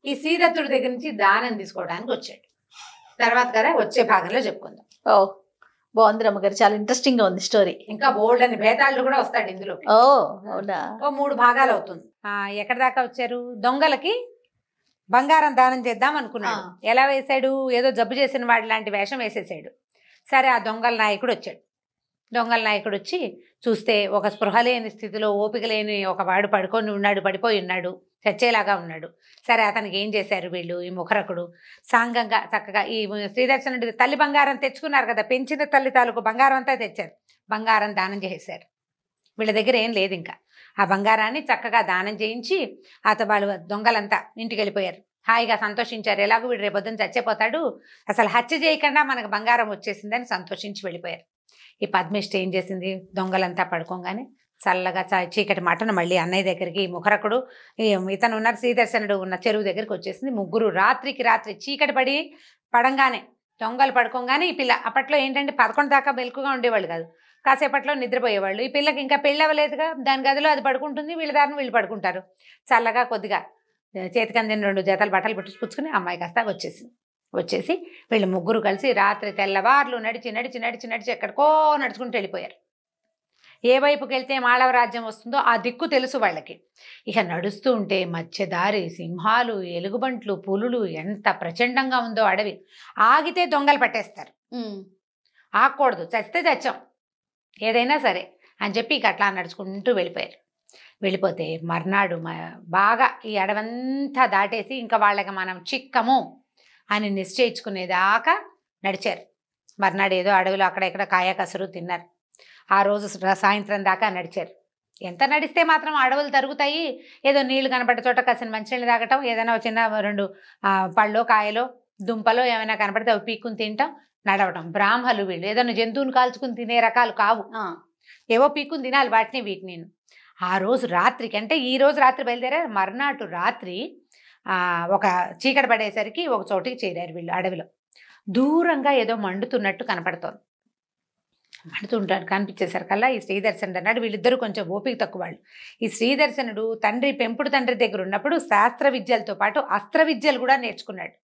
ఈ శ్రీదత్తుడి దగ్గర నుంచి దానం తీసుకోవడానికి వచ్చాడు. తర్వాత కదా వచ్చే భాగంలో చెప్పుకుందాం. ఓ బాగుంది రమ్మగారు, చాలా ఇంట్రెస్టింగ్ గా ఉంది స్టోరీ. ఇంకా బోల్డ్ అని భేదాలు కూడా వస్తాడు ఇందులో. ఓ 3 భాగాలు అవుతుంది. ఎక్కడి దాకా వచ్చారు, దొంగలకి బంగారం దానం చేద్దాం అనుకున్నాడు. ఎలా వేశాడు, ఏదో జబ్బు చేసిన వాడి లాంటి వేషం వేసేసాడు. సరే ఆ దొంగల నాయకుడు వచ్చాడు. దొంగల నాయకుడు వచ్చి చూస్తే ఒక స్పృహ లేని స్థితిలో, ఓపిక లేని ఒక వాడు పడిపోయి ఉన్నాడు, చచ్చేలాగా ఉన్నాడు. సరే అతనికి ఏం చేశారు వీళ్ళు, ఈ ముఖరకుడు సాంగంగా చక్కగా ఈ శ్రీదర్శనుడి తల్లి బంగారం తెచ్చుకున్నారు కదా, పెంచిన తల్లి తాలూకు బంగారం అంతా తెచ్చారు, బంగారం దానం చేశారు. వీళ్ళ దగ్గర ఏం లేదు, ఇంకా ఆ బంగారాన్ని చక్కగా దానం చేయించి వాళ్ళు దొంగలంతా ఇంటికి వెళ్ళిపోయారు. హాయిగా సంతోషించారు, ఎలాగో వీడు రేపొద్దున చచ్చిపోతాడు, అసలు హత్య చేయకుండా మనకు బంగారం వచ్చేసిందని సంతోషించి వెళ్ళిపోయారు. ఈ పద్మిష్ట ఏం చేసింది, దొంగలంతా పడుకోగానే చల్లగా చీకటి మటను మళ్ళీ అన్నయ్య దగ్గరికి, ముఖరకుడు ఇతను ఉన్నారు శ్రీదర్శనుడు ఉన్న చెరువు దగ్గరికి వచ్చేసింది. ముగ్గురు రాత్రికి రాత్రి చీకటి పడంగానే దొంగలు పడుకోగానే ఈ పిల్ల, అప్పట్లో ఏంటంటే 11 దాకా మెలకుగా ఉండేవాళ్ళు కాదు, కాసేపట్లో నిద్రపోయేవాళ్ళు. ఈ పిల్లకి ఇంకా పెళ్ళి అవ్వలేదుగా, దాని గదిలో అది పడుకుంటుంది, వీళ్ళ దారిని వీళ్ళు పడుకుంటారు. చల్లగా కొద్దిగా చేతికి అందిన 2 జతలు బట్టలు పుచ్చుకుని అమ్మాయి కాస్త వచ్చేసి వీళ్ళు ముగ్గురు కలిసి రాత్రి తెల్లవార్లు నడిచి ఎక్కడికో నడుచుకుంటూ వెళ్ళిపోయారు. ఏ వైపుకి వెళ్తే మాళవ రాజ్యం వస్తుందో ఆ దిక్కు తెలుసు వాళ్ళకి. ఇక నడుస్తూ ఉంటే మధ్యదారి సింహాలు, ఎలుగుబంట్లు, పులులు, ఎంత ప్రచండంగా ఉందో అడవి. ఆగితే దొంగలు పట్టేస్తారు, ఆగకూడదు, చస్తే చచ్చాం, ఏదైనా సరే అని చెప్పి ఇక అట్లా నడుచుకుంటూ వెళ్ళిపోయారు. వెళ్ళిపోతే మర్నాడు బాగా ఈ అడవంతా దాటేసి ఇంకా వాళ్ళకి మనం చిక్కము అని నిశ్చయించుకునేదాకా నడిచారు. మర్నాడు ఏదో అడవిలో అక్కడ ఇక్కడ కాయ కసరు తిన్నారు. ఆ రోజు సాయంత్రం దాకా నడిచారు. ఎంత నడిస్తే మాత్రం అడవులు తరుగుతాయి, ఏదో నీళ్లు కనపడే చోట కాసిన మంచినీళ్ళు తాగటం, ఏదైనా చిన్న 2 పళ్ళో కాయలో దుంపలో ఏమైనా కనపడితే అవి పీక్కుని తింటాం, నడవటం. బ్రాహ్మలు వీళ్ళు ఏదైనా జంతువుని కాల్చుకుని తినే రకాలు కావు, ఏవో పీక్కుని తినాలి వాటిని వీటిని. ఆ రోజు రాత్రికి, అంటే ఈ రోజు రాత్రి బయలుదేరారు, మర్నాటు రాత్రి ఒక చీకటి పడేసరికి ఒక చోటికి చేరారు వీళ్ళు. అడవిలో దూరంగా ఏదో మండుతున్నట్టు కనపడుతోంది. మండుతుంటాడు కనిపించేసరికల్లా ఈ శ్రీదర్శనుడు అన్నాడు, వీళ్ళిద్దరూ కొంచెం ఓపిక తక్కువ వాళ్ళు. ఈ శ్రీదర్శనుడు పెంపుడు తండ్రి దగ్గర ఉన్నప్పుడు శాస్త్ర విద్యలతో పాటు అస్త్ర విద్యలు కూడా నేర్చుకున్నాడు.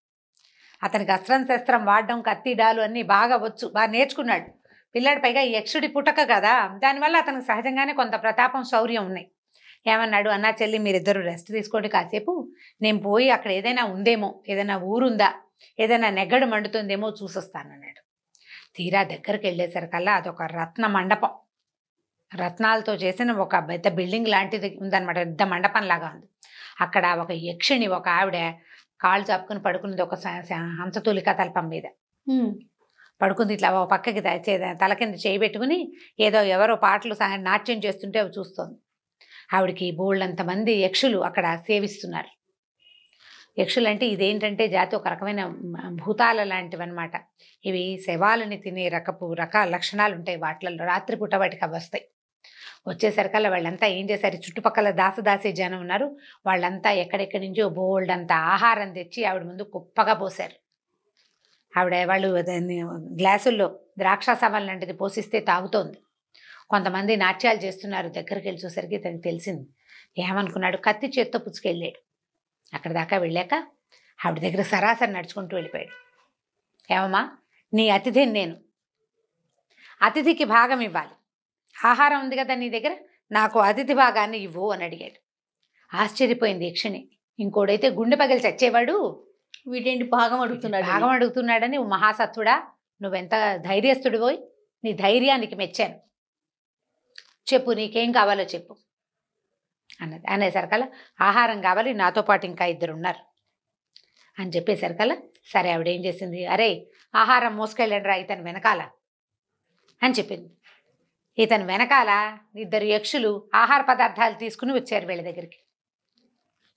అతనికి అస్త్రం శస్త్రం వాడడం, కత్తి డాలు అన్నీ బాగా వచ్చు, బాగా నేర్చుకున్నాడు పిల్లాడు. పైగా ఈ యక్షుడి పుటక కదా, దానివల్ల అతనికి సహజంగానే కొంత ప్రతాపం, శౌర్యం ఉన్నాయి. ఏమన్నాడు, అన్నా చెల్లి మీరిద్దరూ రెస్ట్ తీసుకోండి కాసేపు, నేను పోయి అక్కడ ఏదైనా ఉందేమో, ఏదైనా ఊరుందా, ఏదైనా నెగ్గడు మండుతుందేమో చూసొస్తానన్నాడు. తీరా దగ్గరికి వెళ్ళేసరికల్లా అదొక రత్న మండపం, రత్నాలతో చేసిన ఒక పెద్ద బిల్డింగ్ లాంటిది ఉందన్నమాట, పెద్ద మండపం లాగా ఉంది. అక్కడ ఒక యక్షిణి, ఒక ఆవిడ కాళ్ళు చాపుకుని పడుకున్నది, ఒక హంసతూలిక తల్పం మీద పడుకుంది. ఇట్లా ఒక పక్కకి తల కింద చేయి పెట్టుకుని ఏదో ఎవరో పాటలు నాట్యం చేస్తుంటే అవి చూస్తోంది. ఆవిడికి బోళ్ళంతమంది యక్షులు అక్కడ సేవిస్తున్నారు. యక్షులు అంటే ఇదేంటంటే జాతి ఒక రకమైన భూతాల లాంటివి అనమాట. ఇవి శవాలని తినే రకాల లక్షణాలు ఉంటాయి వాటిల్లో. రాత్రిపూట వాటికి అవి వస్తాయి. వచ్చేసరికల్లా వాళ్ళంతా ఏం చేశారు, చుట్టుపక్కల దాసదాసి జనం ఉన్నారు, వాళ్ళంతా ఎక్కడెక్కడి నుంచో బోల్డంతా ఆహారం తెచ్చి ఆవిడ ముందు కుప్పగా పోశారు. వాళ్ళు గ్లాసుల్లో ద్రాక్షాసమం లాంటిది పోసిస్తే తాగుతోంది. కొంతమంది నాట్యాలు చేస్తున్నారు. దగ్గరికి వెళ్ళి చూసరికి తనకి తెలిసింది. ఏమనుకున్నాడు, కత్తి చేత్తో పుచ్చుకెళ్ళాడు. అక్కడ దాకా వెళ్ళాక ఆవిడ దగ్గర సరాసరి నడుచుకుంటూ వెళ్ళిపోయాడు. ఏమమ్మా, నీ అతిథిని నేను, అతిథికి భాగం ఇవ్వాలి, ఆహారం ఉంది కదా నీ దగ్గర, నాకు అతిథి భాగాన్ని ఇవ్వు అని అడిగాడు. ఆశ్చర్యపోయింది యక్షిణి. ఇంకోడైతే గుండె పగిలి చచ్చేవాడు, వీటేంటి భాగం అడుగుతున్నాడు, భాగం అడుగుతున్నాడని, మహాసత్తుడా నువ్వెంత ధైర్యస్తుడివోయ్, నీ ధైర్యానికి మెచ్చాను, చెప్పు నీకేం కావాలో చెప్పు అన్నది. అనేసరికల్లా ఆహారం కావాలి, నాతో పాటు ఇంకా 2 ఉన్నారు అని చెప్పేసరికల్లా సరే ఆవిడ ఏం చేసింది, అరే ఆహారం మోసుకెళ్ళండి రా ఇతను వెనకాల అని చెప్పింది. ఇతను వెనకాల 2 యక్షులు ఆహార పదార్థాలు తీసుకుని వచ్చారు వీళ్ళ దగ్గరికి.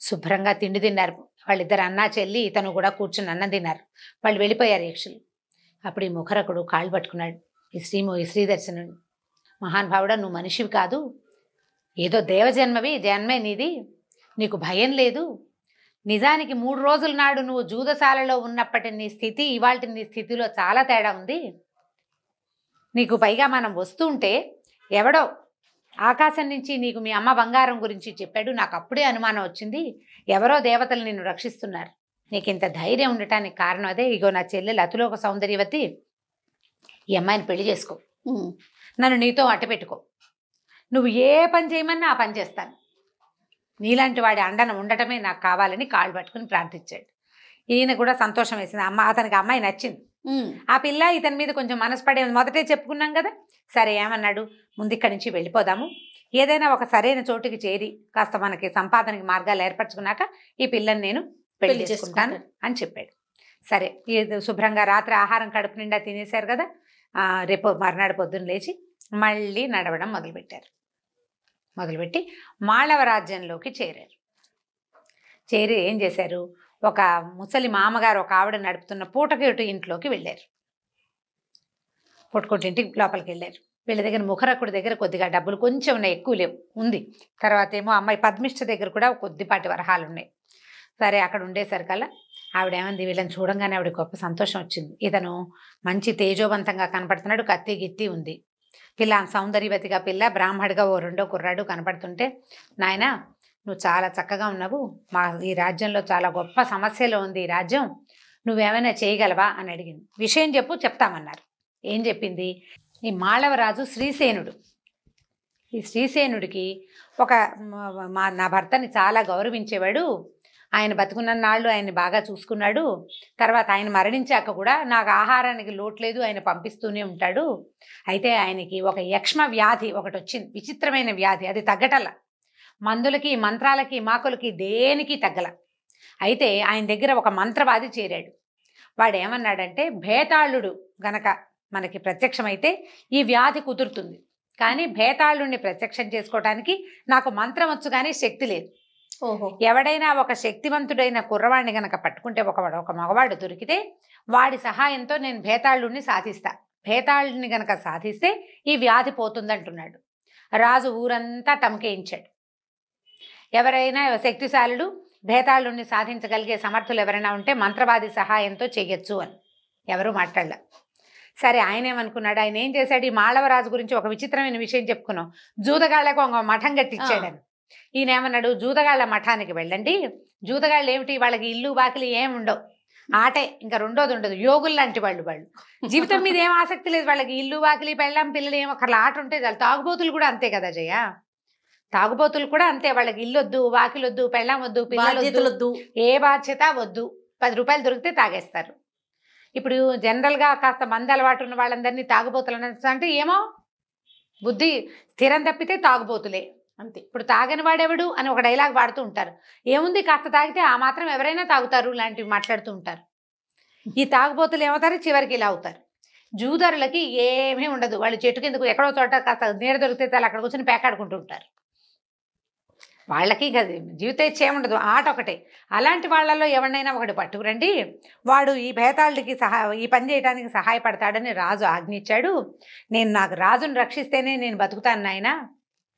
శుభ్రంగా తిండి తిన్నారు వాళ్ళిద్దరు, అన్నా చెల్లి. ఇతను కూడా కూర్చుని అన్నం తిన్నారు. వాళ్ళు వెళ్ళిపోయారు యక్షులు. అప్పుడు ఈ ముఖరకుడు కాళ్ళు పట్టుకున్నాడు ఈ శ్రీదర్శనుడు. మహానుభావుడా, నువ్వు మనిషివి కాదు, ఏదో దేవజన్మవి, జన్మే నీది, నీకు భయం లేదు. నిజానికి 3 రోజుల నాడు నువ్వు జూదశాలలో ఉన్నప్పటి నీ స్థితి ఇవాళ నీ స్థితిలో చాలా తేడా ఉంది. నీకు పైగా మనం వస్తుంటే ఎవడో ఆకాశం నుంచి నీకు మీ అమ్మ బంగారం గురించి చెప్పాడు, నాకు అప్పుడే అనుమానం వచ్చింది, ఎవరో దేవతలు నిన్ను రక్షిస్తున్నారు. నీకు ఇంత ధైర్యం ఉండటానికి కారణం అదే. ఇగో నా చెల్లెలు అతులోక సౌందర్యవతి, ఈ అమ్మాయిని పెళ్లి చేసుకో, నన్ను నీతో అట్ట పెట్టుకో, నువ్వు ఏ పని చేయమన్నా ఆ పని చేస్తాను, నీలాంటి వాడి అండన ఉండటమే నాకు కావాలని కాళ్ళు పట్టుకుని ప్రార్థించాడు. ఈయన కూడా సంతోషం వేసింది. అతనికి అమ్మాయి నచ్చింది. ఆ పిల్ల ఇతని మీద కొంచెం మనసు పడే మొదటే చెప్పుకున్నాం కదా. సరే ఏమన్నాడు, ముందు ఇక్కడి నుంచి వెళ్ళిపోదాము, ఏదైనా ఒక సరైన చోటుకి చేరి కాస్త మనకి సంపాదనకి మార్గాలు ఏర్పరచుకున్నాక ఈ పిల్లని నేను పెళ్లి చేసుకుంటాను అని చెప్పాడు. సరే శుభ్రంగా రాత్రి ఆహారం కడుపు నిండా తినేశారు కదా. రేపు మర్నాడు పొద్దున్న లేచి మళ్ళీ నడవడం మొదలుపెట్టి మాళవ రాజ్యంలోకి చేరారు. చేరి ఏం చేశారు, ఒక ముసలి మామగారు ఒక ఆవిడ నడుపుతున్న పూటకేటు ఇంట్లోకి వెళ్ళారు. పూటకోటింటికి లోపలికి వెళ్ళారు. వీళ్ళ దగ్గర ముఖరకుడి దగ్గర కొద్దిగా డబ్బులు కొంచెం ఉన్నాయి, ఎక్కువ లేవు, ఉంది. తర్వాత ఏమో అమ్మాయి పద్మిష్ట దగ్గర కూడా కొద్దిపాటి వరహాలు ఉన్నాయి. సరే అక్కడ ఉండేసరికల్లా ఆవిడ ఏమంది, వీళ్ళని చూడంగానే ఆవిడ గొప్ప సంతోషం వచ్చింది. ఇతను మంచి తేజోవంతంగా కనపడుతున్నాడు, కత్తి గిత్తి ఉంది, పిల్ల సౌందర్యవతిగా పిల్ల, బ్రాహ్మడిగా ఓ 2వ కుర్రాడు కనపడుతుంటే, నాయన నువ్వు చాలా చక్కగా ఉన్నావు, మా ఈ రాజ్యంలో చాలా గొప్ప సమస్యలో ఉంది ఈ రాజ్యం, నువ్వేమైనా చేయగలవా అని అడిగింది. విషయం చెప్పు, చెప్తామన్నారు. ఏం చెప్పింది, ఈ మాళవరాజు శ్రీసేనుడు ఈ శ్రీసేనుడికి ఒక నా భర్తని చాలా గౌరవించేవాడు, ఆయన బతుకున్న నాళ్ళు ఆయన్ని బాగా చూసుకున్నాడు, తర్వాత ఆయన మరణించాక కూడా నాకు ఆహారానికి లోటు లేదు, ఆయన పంపిస్తూనే ఉంటాడు. అయితే ఆయనకి ఒక యక్ష్మ వ్యాధి ఒకటి వచ్చింది, విచిత్రమైన వ్యాధి, అది తగ్గటల, మందులకి మంత్రాలకి మాకులకి దేనికి తగ్గల. అయితే ఆయన దగ్గర ఒక మంత్రవాది చేరాడు. వాడు ఏమన్నాడంటే, భేతాళుడు గనక మనకి ప్రత్యక్షమైతే ఈ వ్యాధి కుదురుతుంది, కానీ భేతాళుడిని ప్రత్యక్షం చేసుకోవటానికి నాకు మంత్రం వచ్చు కానీ శక్తి లేదు. ఓహో. ఎవడైనా ఒక శక్తివంతుడైన కుర్రవాడిని గనక పట్టుకుంటే, ఒక మగవాడు దొరికితే వాడి సహాయంతో నేను భేతాళుడిని సాధిస్తా, భేతాళుడిని గనక సాధిస్తే ఈ వ్యాధి పోతుందంటున్నాడు. రాజు ఊరంతా టమకేయించాడు. ఎవరైనా శక్తిశాలుడు భేతాళుడిని సాధించగలిగే సమర్థులు ఎవరైనా ఉంటే మంత్రవాది సహాయంతో చెయ్యొచ్చు అని. ఎవరు మాట్లాడలే. సరే, ఆయన ఏమనుకున్నాడు, ఆయన ఏం చేశాడు, ఈ మాళవరాజు గురించి ఒక విచిత్రమైన విషయం చెప్పుకున్నాం, జూదగాళ్లకు ఒక మఠం కట్టించాడని. ఈయన ఏమన్నాడు, జూదగాళ్ల మఠానికి వెళ్ళండి, జూదగాళ్ళు ఏమిటి, వాళ్ళకి ఇల్లు బాకిలి ఏమి ఉండవు, ఆటే, ఇంకా రెండోది ఉండదు, యోగులు లాంటి వాళ్ళు, జీవితం మీద ఏం ఆసక్తి లేదు వాళ్ళకి, ఇల్లు బాకిలి పెళ్ళాం పిల్లలు ఏమో ఒకళ్ళ ఆట ఉంటే చాలు. తాగుబోతులు కూడా అంతే కదా జయ, తాగుబోతులు కూడా అంతే, వాళ్ళకి ఇల్లు వద్దు, వాకిలొద్దు, పెళ్ళాం వద్దు, పిల్లలు, ఏ బాధ్యత వద్దు, 10 రూపాయలు దొరికితే తాగేస్తారు. ఇప్పుడు జనరల్గా కాస్త మంది అలవాటు ఉన్న వాళ్ళందరినీ తాగుబోతులు అంటే ఏమో బుద్ధి స్థిరం తప్పితే తాగుబోతులే అంతే. ఇప్పుడు తాగని వాడెవడు అని ఒక డైలాగ్ వాడుతూ ఉంటారు. ఏముంది, కాస్త తాగితే ఆ మాత్రం ఎవరైనా తాగుతారు లాంటివి మాట్లాడుతూ ఉంటారు. ఈ తాగుబోతులు ఏమవుతారు, చివరికి ఇలా అవుతారు. జూదరులకి ఏమీ ఉండదు, వాళ్ళు చెట్టు కిందకు ఎక్కడో చోట కాస్త నీడ దొరికితే చాలు అక్కడ కూర్చొని పేకాడుకుంటూ ఉంటారు. వాళ్ళకి కదా జీవితేచ్ఛ ఏముండదు, ఆట ఒకటే. అలాంటి వాళ్ళల్లో ఎవరినైనా ఒకటి పట్టుకురండి, వాడు ఈ భేతాళుడికి ఈ పని చేయడానికి సహాయపడతాడని రాజు ఆజ్ఞించాడు. నాకు రాజును రక్షిస్తేనే నేను బతుకుతాను నాయన,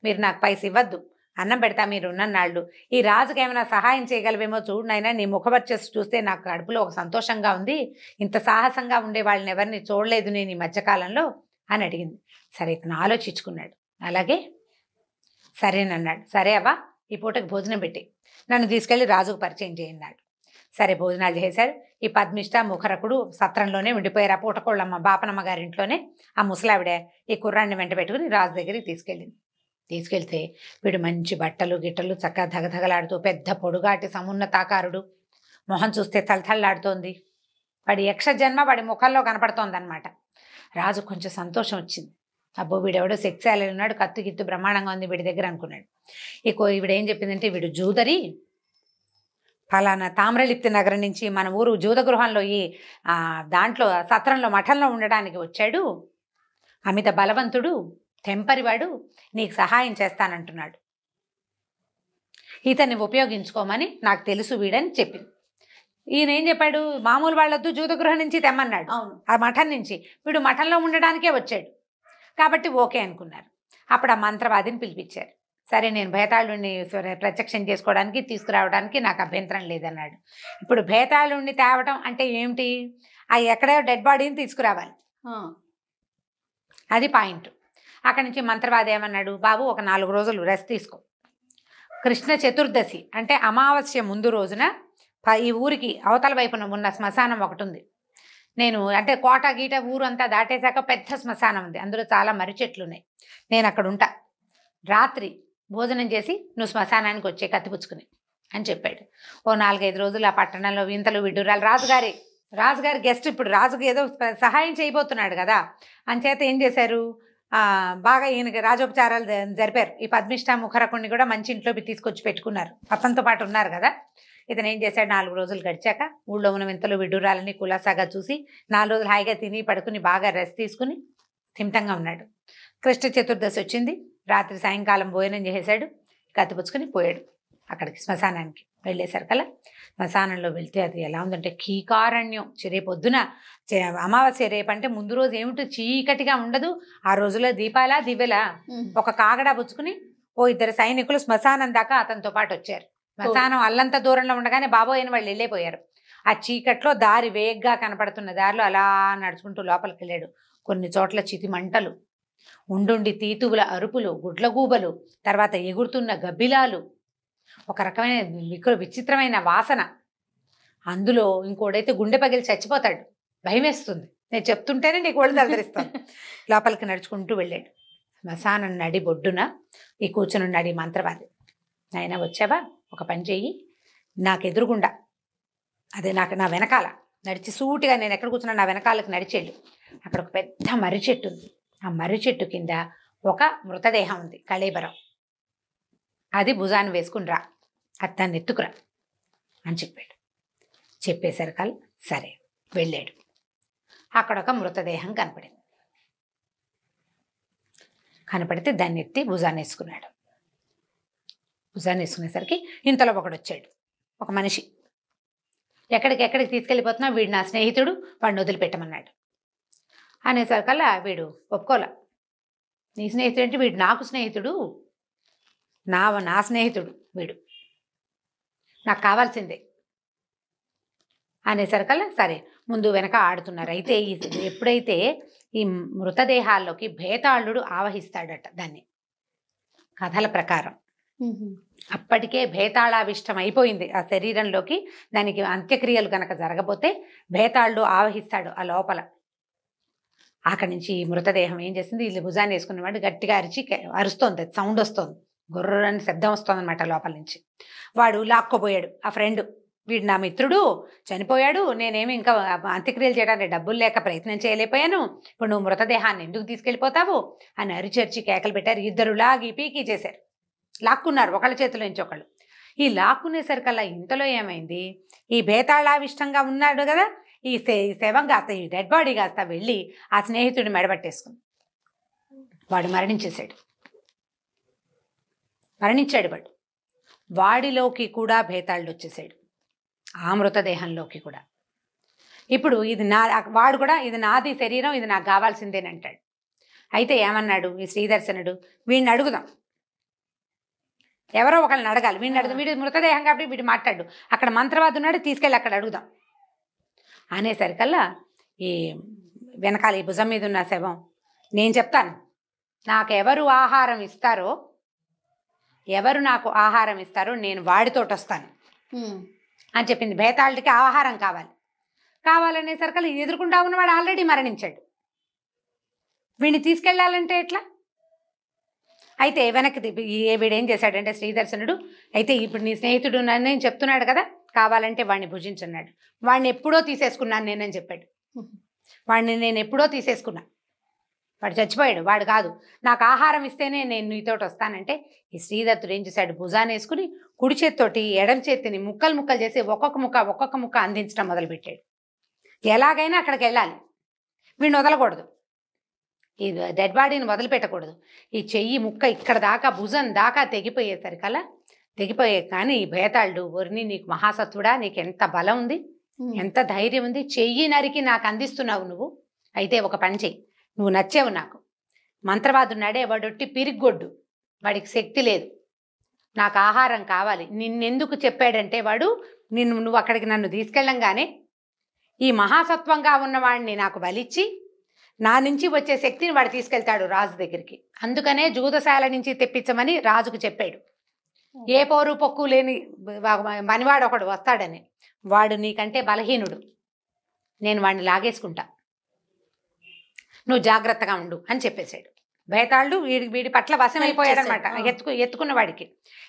మీరు నాకు పైస ఇవ్వద్దు, అన్నం పెడతా మీరు ఉన్నన్నాళ్ళు, ఈ రాజుకి ఏమైనా సహాయం చేయగలవేమో చూడు నాయన, నీ ముఖవర్చస్సు చూస్తే నాకు కడుపులో ఒక సంతోషంగా ఉంది, ఇంత సాహసంగా ఉండే వాళ్ళని ఎవరిని చూడలేదు నేను ఈ మధ్యకాలంలో అని అడిగింది. సరే, ఇతను ఆలోచించుకున్నాడు. అలాగే సరేనన్నాడు. సరే అవ్వ, ఈ పూటకి భోజనం పెట్టి నన్ను తీసుకెళ్లి రాజుకు పరిచయం చేయన్నాడు. సరే, భోజనాలు చేశారు. ఈ పద్మిష్ట ముఖరకుడు సత్రంలోనే ఉండిపోయారు, ఆ పూటకోళ్ళమ్మ బాపనమ్మ గారింట్లోనే. ఆ ముసలావిడ ఈ కుర్రాన్ని వెంట పెట్టుకుని రాజు దగ్గరికి తీసుకెళ్ళింది. తీసుకెళ్తే వీడు మంచి బట్టలు గిట్టలు చక్కగా ధగధగలాడుతూ, పెద్ద పొడుగాటి సమున్నతాకారుడు, మొహం చూస్తే తలతల్లాడుతోంది, వాడి యక్షజన్మ వాడి ముఖంలో కనపడుతోందనమాట. రాజు కొంచెం సంతోషం వచ్చింది. అబ్బో, వీడెవడో సెక్సాలి ఉన్నాడు, కత్తి గిత్తు బ్రహ్మాండంగా ఉంది వీడి దగ్గర అనుకున్నాడు. ఈవిడేం చెప్పిందంటే, వీడు జూదరి, ఫలానా తామ్రలిప్తి నగరం నుంచి మన ఊరు జూదగృహంలో ఈ దాంట్లో సత్రంలో మఠంలో ఉండడానికి వచ్చాడు, అమిత బలవంతుడు, తెంపరివాడు, నీకు సహాయం చేస్తానంటున్నాడు, ఇతన్ని ఉపయోగించుకోమని నాకు తెలుసు వీడని చెప్పింది. ఈయన ఏం చెప్పాడు, మామూలు వాళ్ళొద్దు, జూదగృహం నుంచి తెమ్మన్నాడు, ఆ మఠం నుంచి, వీడు మఠంలో ఉండడానికే వచ్చాడు కాబట్టి ఓకే అనుకున్నారు. అప్పుడు ఆ మంత్రవాదిని పిలిపించారు. సరే, నేను భేతాళుడిని ప్రత్యక్షం చేసుకోవడానికి తీసుకురావడానికి నాకు అభ్యంతరం లేదన్నాడు. ఇప్పుడు భేతాళుడిని తేవటం అంటే ఏమిటి, ఎక్కడో డెడ్ బాడీని తీసుకురావాలి, అది పాయింట్. అక్కడి నుంచి మంత్రవాది ఏమన్నాడు, బాబు ఒక 4 రోజులు రెస్ట్ తీసుకో, కృష్ణ చతుర్దశి అంటే అమావాస్య ముందు రోజున ఈ ఊరికి అవతల వైపున ఉన్న శ్మశానం ఒకటి ఉంది, నేను అంటే కోట గీట ఊరు అంతా దాటేశాక పెద్ద శ్మశానం ఉంది, అందులో చాలా మర్రి చెట్లు ఉన్నాయి, నేను అక్కడ ఉంటా, రాత్రి భోజనం చేసి నువ్వు శ్మశానానికి వచ్చే కత్తిపుచ్చుకుని అని చెప్పాడు. ఓ 4-5 రోజులు ఆ పట్టణంలో వింతలు విడ్డూరాలు. రాజుగారి గెస్ట్ ఇప్పుడు రాజుకి ఏదో సహాయం చేయబోతున్నాడు కదా, అంచేత ఏం చేశారు, బాగా ఈయనకి రాజోపచారాలు జరిపారు. ఈ పద్మిష్ట ముఖరకుణ్ణి కూడా మంచి ఇంట్లోకి తీసుకొచ్చి పెట్టుకున్నారు, అతనితో పాటు ఉన్నారు కదా. ఇతను ఏం చేశాడు, 4 రోజులు గడిచాక ఊళ్ళో ఉన్న వింతలు విడ్డూరాలని కులాసాగా చూసి 4 రోజులు హాయిగా తిని పడుకుని బాగా రెస్ట్ తీసుకుని స్థిమితంగా ఉన్నాడు. కృష్ణ చతుర్దశి వచ్చింది, రాత్రి సాయంకాలం భోజనం చేసేశాడు, కత్తిపుచ్చుకొని పోయాడు అక్కడికి శ్మశానానికి. వెళ్ళేసరి కల్లా శ్మశానంలో వెళ్తే అది ఎలా ఉందంటే కీకారణ్యం. రేపొద్దున అమావాస్య, రేపంటే ముందు రోజు ఏమిటో చీకటిగా ఉండదు, ఆ రోజులో దీపాలా దివ్వెలా. ఒక కాగడా పుచ్చుకుని 2 సైనికులు శ్మశానం దాకా అతనితో పాటు వచ్చారు. శ్మశానం అల్లంత దూరంలో ఉండగానే బాబోయ్ అని వాళ్ళు వెళ్ళిపోయారు. ఆ చీకట్లో దారి వేగ్గా కనపడుతున్న దారిలో అలా నడుచుకుంటూ లోపలికి వెళ్ళాడు. కొన్ని చోట్ల చితి మంటలు, ఉండుండి తీతువుల అరుపులు, గుడ్లగూబలు, తర్వాత ఎగురుతున్న గబ్బిలాలు, ఒక రకమైన విచిత్రమైన వాసన. అందులో ఇంకోడైతే గుండె పగిలి చచ్చిపోతాడు, భయం వేస్తుంది, నేను చెప్తుంటేనే నీకు ఒళ్ళు తలదరిస్తాను. లోపలికి నడుచుకుంటూ వెళ్ళాడు. శ్మశానం నడి బొడ్డున ఈ కూర్చునున్నాడు ఈ మంత్రవాది. నాయన వచ్చావా, ఒక పని చెయ్యి, నాకు ఎదురుగుండా అదే నా వెనకాల నడిచి సూటిగా నేను ఎక్కడ కూర్చున్నా నా వెనకాలకు నడిచేళ్ళు. అక్కడ ఒక పెద్ద మర్రి చెట్టు ఉంది. ఆ మర్రి చెట్టు కింద ఒక మృతదేహం ఉంది, కళేబరం. అది భుజాన్ని వేసుకుని రా, అది దాన్ని ఎత్తుకురా అని చెప్పాడు. చెప్పేసరికల్ సరే వెళ్ళాడు. అక్కడ ఒక మృతదేహం కనపడింది. కనపడితే దాన్ని ఎత్తి భుజాన్ని వేసుకున్నాడు. భుజాన్ని వేసుకునేసరికి ఇంతలో ఒకడు వచ్చాడు, ఒక మనిషి. ఎక్కడికి తీసుకెళ్ళిపోతున్నా, వీడు నా స్నేహితుడు, వాడిని వదిలిపెట్టమన్నాడు. అనేసరికల్లా వీడు ఒప్పుకోలే. నీ స్నేహితుడు అంటే వీడు నాకు స్నేహితుడు, నా స్నేహితుడు వీడు, నాకు కావాల్సిందే అనేసరికల్లా సరే ముందు వెనక ఆడుతున్నారు. అయితే ఎప్పుడైతే ఈ మృతదేహాల్లోకి భేతాళుడు ఆవహిస్తాడట దాన్ని, కథల ప్రకారం అప్పటికే భేతాళావిష్టం అయిపోయింది ఆ శరీరంలోకి. దానికి అంత్యక్రియలు కనుక జరగబోతే భేతాళుడు ఆవహిస్తాడు ఆ లోపల. అక్కడి నుంచి మృతదేహం ఏం చేసింది, వీళ్ళు భుజాన్ని వేసుకున్నవాడు గట్టిగా అరుస్తోంది, సౌండ్ వస్తుంది, గుర్రని శబ్దం వస్తుంది అనమాట లోపల నుంచి. వాడు లాక్కోపోయాడు ఆ ఫ్రెండ్, వీడు నా మిత్రుడు చనిపోయాడు, నేనేమి ఇంకా అంత్యక్రియలు చేయడానికి డబ్బులు లేక ప్రయత్నం చేయలేకపోయాను, ఇప్పుడు నువ్వు మృతదేహాన్ని ఎందుకు తీసుకెళ్ళిపోతావు అని అరిచర్చి కేకలు పెట్టారు. ఇద్దరు లాగి పీకి చేశారు, లాక్కున్నారు ఒకళ్ళ చేతిలో నుంచి ఒకళ్ళు. ఈ లాక్కునేసరికల్లా ఇంతలో ఏమైంది, ఈ భేతాళావిష్టంగా ఉన్నాడు కదా, ఈ శవం కాస్త, ఈ డెడ్ బాడీ కాస్త వెళ్ళి ఆ స్నేహితుడిని మెడబట్టేసుకుంది. వాడు మరణించాడు. వాడిలోకి కూడా భేతాళుడు వచ్చేసాడు, ఆ మృతదేహంలోకి కూడా. ఇప్పుడు ఇది వాడు కూడా ఇది నాది శరీరం, ఇది నాకు కావాల్సిందేనంటాడు. అయితే ఏమన్నాడు ఈ శ్రీదర్శనుడు, వీడిని అడుగుదాం, ఎవరో ఒకళ్ళని అడగాలి, వీడిని అడుగుదాం, వీడి మృతదేహం కాబట్టి వీడు మాట్లాడు, అక్కడ మంత్రవాది ఉన్నాడు, తీసుకెళ్ళి అక్కడ అడుగుదాం అనేసరికల్లా ఈ వెనకాల ఈ భుజం మీద ఉన్న శవం, నేను చెప్తాను, నాకెవరు ఆహారం ఇస్తారో, ఎవరు నాకు ఆహారం ఇస్తారో నేను వాడితోటి వస్తాను అని చెప్పింది. భేతాళుడికి ఆహారం కావాలనేసరికల్లా ఎదురుకుండా ఉన్నవాడు ఆల్రెడీ మరణించాడు, వీడిని తీసుకెళ్ళాలంటే ఎట్లా? అయితే వెనక్కి వీడేం చేశాడంటే శ్రీదర్శనుడు, అయితే ఇప్పుడు నీ స్నేహితుడు నన్ను చెప్తున్నాడు కదా, కావాలంటే వాడిని భుజించున్నాడు, వాడిని ఎప్పుడో తీసేసుకున్నాను నేనని చెప్పాడు. వాడిని నేను ఎప్పుడో తీసేసుకున్నా, వాడు చచ్చిపోయాడు, వాడు కాదు, నాకు ఆహారం ఇస్తేనే నేను నీతోటి వస్తానంటే ఈ శ్రీదత్తుడు ఏం చేశాడు, భుజాన్ని వేసుకుని కుడి చేతితోటి ఎడం చేతిని ముక్కలు చేసి ఒక్కొక్క ముక్క అందించడం మొదలుపెట్టాడు. ఎలాగైనా అక్కడికి వెళ్ళాలి, వీడిని వదలకూడదు, ఈ డెడ్ బాడీని వదిలిపెట్టకూడదు. ఈ చెయ్యి ముక్క ఇక్కడ దాకా భుజం దాకా తెగిపోయే కానీ ఈ భేతాళుడు, ఒరిని నీకు మహాసత్వుడా, నీకు ఎంత బలం ఉంది, ఎంత ధైర్యం ఉంది, చెయ్యి నరికి నాకు అందిస్తున్నావు నువ్వు, అయితే ఒక పని చెయ్యి, నువ్వు నచ్చావు నాకు, మంత్రవాదున్నాడే వాడొట్టి పిరిగ్గొడ్డు, వాడికి శక్తి లేదు, నాకు ఆహారం కావాలి, నిన్నెందుకు చెప్పాడంటే వాడు నువ్వు అక్కడికి నన్ను తీసుకెళ్ళంగానే ఈ మహాసత్వంగా ఉన్నవాడిని నాకు బలిచ్చి నా నుంచి వచ్చే శక్తిని వాడు తీసుకెళ్తాడు రాజు దగ్గరికి, అందుకనే జూదశాల నుంచి తెప్పించమని రాజుకు చెప్పాడు. ఏ పోరు పొక్కు లేని మనివాడు ఒకడు వస్తాడని, వాడు నీకంటే బలహీనుడు, నేను వాడిని లాగేసుకుంటా, నువ్వు జాగ్రత్తగా ఉండు అని చెప్పేశాడు. భేతాళుడు వీడి పట్ల వశమైపోయాడు అనమాట, ఎత్తుకున్న వాడికి.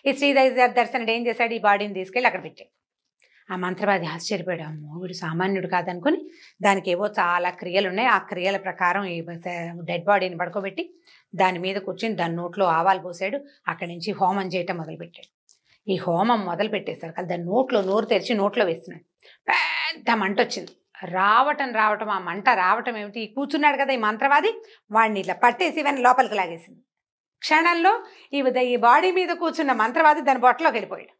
ఈ శ్రీదర్శనుడు ఏం చేశాడు, ఈ బాడీని తీసుకెళ్ళి అక్కడ పెట్టాడు. ఆ మంత్రవాది ఆశ్చర్యపోయాడు, అమ్మో వీడు సామాన్యుడు కాదనుకుని దానికి ఏవో చాలా క్రియలు ఉన్నాయి, ఆ క్రియల ప్రకారం ఈ డెడ్ బాడీని పడుకోబెట్టి దాని మీద కూర్చొని దాని నోట్లో ఆవాలు పోసాడు. అక్కడి నుంచి హోమం చేయటం మొదలుపెట్టాడు. ఈ హోమం మొదలు పెట్టేసరికి దాని నోరు తెరిచి నోట్లో వేస్తున్నాడు. పెద్ద మంట వచ్చింది, రావటం ఆ మంట రావటం ఏమిటి, ఈ కూర్చున్నాడు కదా ఈ మంత్రవాది, వాడిని ఇట్లా పట్టేసి ఇవన్నీ లోపలికి లాగేసింది. క్షణంలో ఈ బాడీ మీద కూర్చున్న మంత్రవాది దాని బొట్టలోకి వెళ్ళిపోయాడు,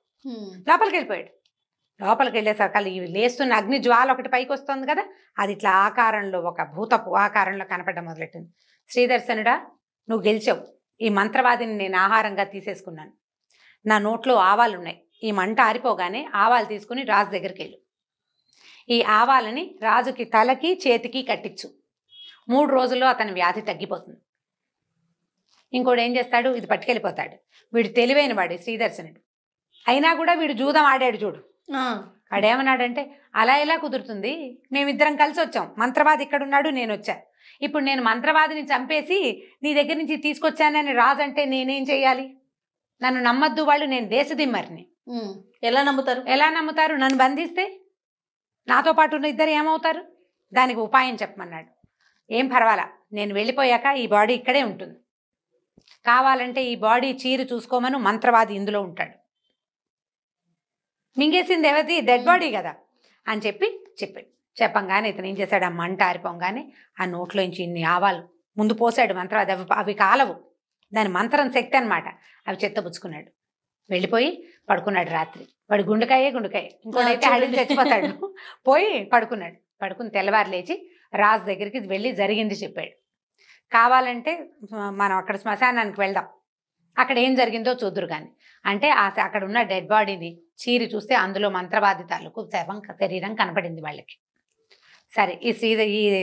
లోపలికి వెళ్ళేసరికి ఇవి లేస్తున్న అగ్ని జ్వాల ఒకటి పైకి వస్తుంది కదా, అది ఇట్లా ఆకారంలో ఒక భూతపు ఆకారంలో కనపడడం మొదలెట్టింది. శ్రీదర్శనుడా, నువ్వు గెలిచావు, ఈ మంత్రవాదిని నేను ఆహారంగా తీసేసుకున్నాను, నా నోట్లో ఆవాలు ఉన్నాయి, ఈ మంట ఆరిపోగానే ఆవాలు తీసుకుని రాజు దగ్గరికి వెళ్ళు, ఈ ఆవాలని రాజుకి తలకి చేతికి కట్టించు, 3 రోజుల్లో అతని వ్యాధి తగ్గిపోతుంది. ఇంకోటి ఏం చేస్తాడు, ఇది పట్టుకెళ్ళిపోతాడు. వీడు తెలివైన వాడు శ్రీదర్శనుడు, అయినా కూడా వీడు జూదం ఆడాడు చూడు. వాడేమన్నాడంటే, అలా ఎలా కుదురుతుంది, మేమిద్దరం కలిసి వచ్చాం, మంత్రవాది ఇక్కడ ఉన్నాడు, నేను వచ్చా, ఇప్పుడు నేను మంత్రవాదిని చంపేసి నీ దగ్గర నుంచి తీసుకొచ్చానని రాజు అంటే నేనేం చేయాలి? నన్ను నమ్మద్దు వాళ్ళు, నేను దేశదిమ్మరిని. ఎలా నమ్ముతారు? నన్ను బంధిస్తే నాతో పాటు ఉన్న ఇద్దరు ఏమవుతారు? దానికి ఉపాయం చెప్పమన్నాడు. ఏం పర్వాలా, నేను వెళ్ళిపోయాక ఈ బాడీ ఇక్కడే ఉంటుంది, కావాలంటే ఈ బాడీ చీరు చూసుకోమను, మంత్రవాది ఇందులో ఉంటాడు. మింగేసింది ఎవరిది? డెడ్ బాడీ కదా అని చెప్పాడు. చెప్పంగానే ఇతను ఏం చేశాడు, ఆ మంట ఆరిపోగానే ఆ నోట్లోంచి ఇన్ని ఆవాలు ముందు పోసాడు మంత్రవాది. అవి కాలవు, దాని మంత్రం శక్తి అనమాట. అవి చెత్తపుచ్చుకున్నాడు, వెళ్ళిపోయి పడుకున్నాడు. రాత్రి వాడు గుండెకాయ ఇంకోటైతే హడిని చచ్చిపోతాడు. పోయి పడుకుని తెల్లవారు లేచి రాజు దగ్గరికి వెళ్ళి జరిగింది చెప్పాడు. కావాలంటే మనం అక్కడ శ్మశానానికి వెళ్దాం, అక్కడ ఏం జరిగిందో చూద్దురు కానీ అంటే అక్కడ ఉన్న డెడ్ బాడీని చీరి చూస్తే అందులో మంత్రవాది తాలూకు శరీరం కనపడింది వాళ్ళకి. సరే, ఈ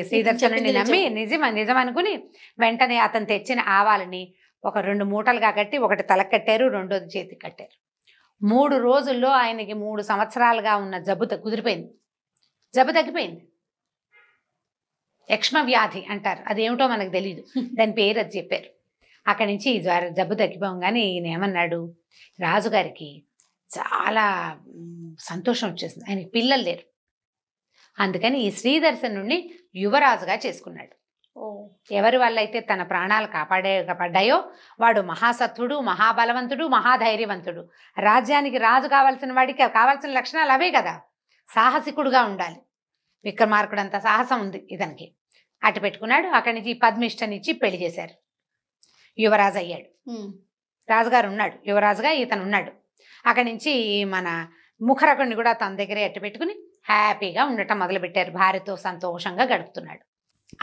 శ్రీదర్శనుడిని నమ్మి నిజం అనుకుని వెంటనే అతను తెచ్చిన ఆవాలని ఒక 2 మూటలుగా కట్టి, ఒకటి తలకు కట్టారు, రెండోది చేతికి కట్టారు. 3 రోజుల్లో ఆయనకి 3 సంవత్సరాలుగా ఉన్న జబ్బు కుదిరిపోయింది, జబ్బు తగ్గిపోయింది. యక్ష్మ వ్యాధి అంటారు, అదేమిటో మనకు తెలియదు, దాని పేరు అది చెప్పారు. అక్కడి నుంచి జబ్బు తగ్గిపోగానే ఈయన ఏమన్నాడు, రాజుగారికి చాలా సంతోషం వచ్చేసింది. ఆయనకి పిల్లలు లేరు, అందుకని ఈ శ్రీదర్శనుడిని యువరాజుగా చేసుకున్నాడు. ఎవరి వల్ల అయితే తన ప్రాణాలు కాపాడాయో వాడు మహాసత్వుడు, మహాబలవంతుడు, మహాధైర్యవంతుడు. రాజ్యానికి రాజు కావాల్సిన వాడికి కావాల్సిన లక్షణాలు అవే కదా. సాహసికుడుగా ఉండాలి. విక్రమార్కుడు అంత సాహసం ఉంది ఇతనికి. అటు పెట్టుకున్నాడు. అక్కడి నుంచి పద్మిష్టనిచ్చి పెళ్లి చేశారు. యువరాజు అయ్యాడు. రాజుగారు ఉన్నాడు, యువరాజుగా ఇతను ఉన్నాడు. అక్కడి నుంచి మన ముఖరకుడిని కూడా తన దగ్గరే అట్టు పెట్టుకుని హ్యాపీగా ఉండటం మొదలుపెట్టారు. భార్యతో సంతోషంగా గడుపుతున్నాడు.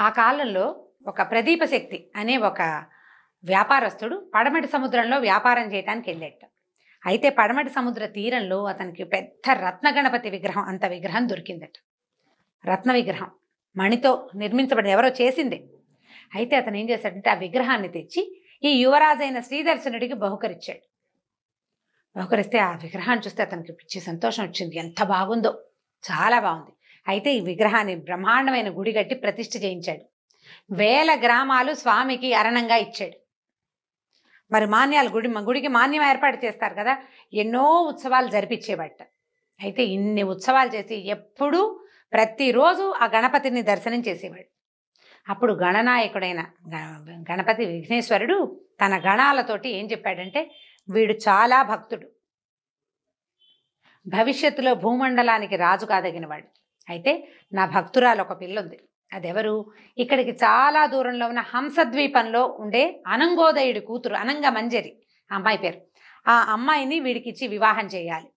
ఆ కాలంలో ఒక ప్రదీప శక్తి అనే ఒక వ్యాపారస్తుడు పడమటి సముద్రంలో వ్యాపారం చేయడానికి వెళ్ళాట. అయితే పడమటి సముద్ర తీరంలో అతనికి పెద్ద రత్న గణపతి విగ్రహం, అంత విగ్రహం దొరికిందట. రత్న విగ్రహం, మణితో నిర్మించబడింది, ఎవరో చేసింది. అయితే అతను ఏం చేశాడంటే ఆ విగ్రహాన్ని తెచ్చి ఈ యువరాజైన శ్రీదర్శనుడికి బహుకరించాడు. బహుకరిస్తే ఆ విగ్రహాన్ని చూస్తే అతనికి పిచ్చి సంతోషం వచ్చింది. ఎంత బాగుందో, చాలా బాగుంది. అయితే ఈ విగ్రహాన్ని బ్రహ్మాండమైన గుడి కట్టి ప్రతిష్ఠ చేయించాడు. 1000 గ్రామాలు స్వామికి అరణంగా ఇచ్చాడు. మరి మాన్యాలు గుడికి మాన్యం ఏర్పాటు చేస్తారు కదా, ఎన్నో ఉత్సవాలు జరిపించేవాట. అయితే ఇన్ని ఉత్సవాలు చేసి ఎప్పుడూ ప్రతిరోజు ఆ గణపతిని దర్శనం చేసేవాడు. అప్పుడు గణనాయకుడైన గణపతి విఘ్నేశ్వరుడు తన గణాలతోటి ఏం చెప్పాడంటే, వీడు చాలా భక్తుడు, భవిష్యత్తులో భూమండలానికి రాజు కాదగినవాడు. అయితే నా భక్తురాలు ఒక పిల్ల ఉంది, అదెవరు? ఇక్కడికి చాలా దూరంలో ఉన్న హంసద్వీపంలో ఉండే అనంగోదయుడి కూతురు అనంగ మంజరి అమ్మాయి పేరు. ఆ అమ్మాయిని వీడికి ఇచ్చి వివాహం చేయాలి.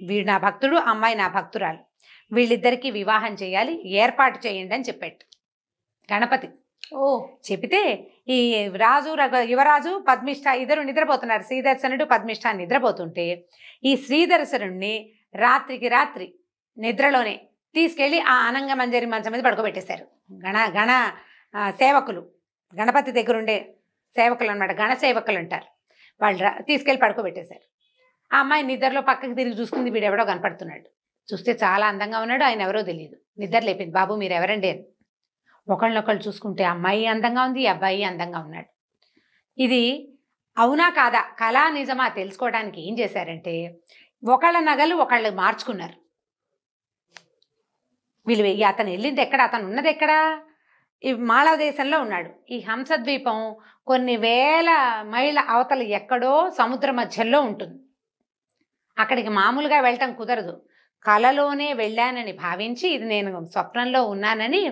వీడు నా భక్తుడు, అమ్మాయి నా భక్తురాలు, వీళ్ళిద్దరికీ వివాహం చేయాలి, ఏర్పాటు చేయండి అని చెప్పాడు గణపతి. చెబితే ఈ యువరాజు పద్మిష్ట ఇద్దరు నిద్రపోతున్నారు. శ్రీదర్శనుడు పద్మిష్ట నిద్రపోతుంటే ఈ శ్రీదర్శనుడిని రాత్రి నిద్రలోనే తీసుకెళ్ళి ఆ అనంగ మంజరి మంచం మీద పడుకోబెట్టేశారు. గణ సేవకులు, గణపతి దగ్గర ఉండే సేవకులు అనమాట, గణ సేవకులు అంటారు. వాళ్ళు తీసుకెళ్ళి పడుకోబెట్టేశారు. ఆ అమ్మాయి నిద్రలో పక్కకి తిరిగి చూసుకుంది, వీడెవడో కనపడుతున్నాడు. చూస్తే చాలా అందంగా ఉన్నాడు, ఆయన ఎవరో తెలియదు. నిద్ర లేపింది, బాబు మీరు ఎవరండి అని. ఒకళ్ళనొకళ్ళు చూసుకుంటే అమ్మాయి అందంగా ఉంది, అబ్బాయి అందంగా ఉన్నాడు. ఇది అవునా కాదా, కళా నిజమా తెలుసుకోవడానికి ఏం చేశారంటే ఒకళ్ళ నగలు ఒకళ్ళు మార్చుకున్నారు. వీళ్ళు అతను వెళ్ళింది ఎక్కడ, అతను ఉన్నది ఎక్కడ? ఈ మాళవదేశంలో ఉన్నాడు. ఈ హంసద్వీపం కొన్ని 1000 మైళ్ళ అవతల ఎక్కడో సముద్ర మధ్యలో ఉంటుంది. అక్కడికి మామూలుగా వెళ్ళటం కుదరదు. కలలోనే వెళ్ళానని భావించి ఇది నేను స్వప్నంలో ఉన్నానని,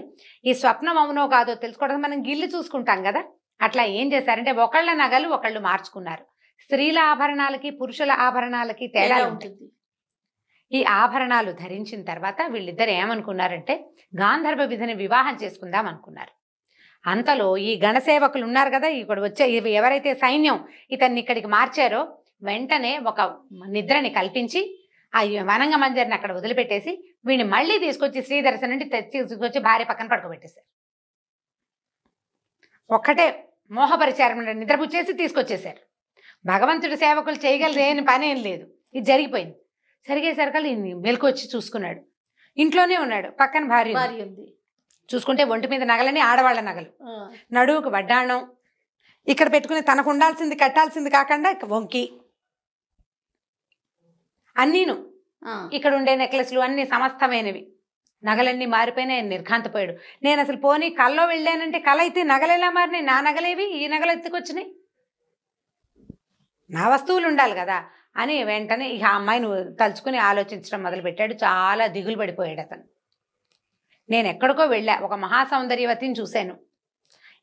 ఈ స్వప్నం అవునో కాదో తెలుసుకోవడం మనం గిల్లి చూసుకుంటాం కదా, అట్లా ఏం చేశారంటే ఒకళ్ళ నగలు ఒకళ్ళు మార్చుకున్నారు. స్త్రీల ఆభరణాలకి పురుషుల ఆభరణాలకి తేడా ఉంటుంది. ఈ ఆభరణాలు ధరించిన తర్వాత వీళ్ళిద్దరు ఏమనుకున్నారంటే గాంధర్వ విధిని వివాహం చేసుకుందాం అనుకున్నారు. అంతలో ఈ గణసేవకులు ఉన్నారు కదా, ఇక్కడ వచ్చే ఎవరైతే సైన్యం ఇతన్ని ఇక్కడికి మార్చారో వెంటనే ఒక నిద్రని కల్పించి ఆ వనంగ మంజరిని అక్కడ వదిలిపెట్టేసి వీడిని మళ్ళీ తీసుకొచ్చి శ్రీదర్శనుడి తీసుకొచ్చి భార్య పక్కన పడుకోబెట్టేశారు. ఒక్కటే మోహపరిచారం, నిద్రపుచ్చేసి తీసుకొచ్చేశారు. భగవంతుడి సేవకులు చేయగలరేని పని ఏం లేదు. ఇది జరిగిపోయింది. జరిగేసరికి మెలకు వచ్చి చూసుకున్నాడు, ఇంట్లోనే ఉన్నాడు, పక్కన భార్య ఉంది. చూసుకుంటే ఒంటి మీద నగలని ఆడవాళ్ళ నగలు, నడువుకు వడ్డాణం, ఇక్కడ పెట్టుకుని తనకు ఉండాల్సింది కట్టాల్సింది కాకుండా వంకి అన్నీను, ఇక్కడ ఉండే నెక్లెస్లు అన్ని సమస్తమైనవి, నగలన్నీ మారిపోయినాయి. నిర్ఘాంతపోయాడు. నేను అసలు పోనీ కల్లో వెళ్ళానంటే కళ అయితే నగలు ఎలా మారినాయి, నా నగలేవి ఈ నగలు ఎత్తుకొచ్చినాయి, నా వస్తువులు ఉండాలి కదా అని వెంటనే ఇక ఆ అమ్మాయిని తలుచుకుని ఆలోచించడం మొదలుపెట్టాడు. చాలా దిగులు పడిపోయాడు అతను. నేను ఎక్కడికో వెళ్ళా, ఒక మహాసౌందర్యవతిని చూశాను,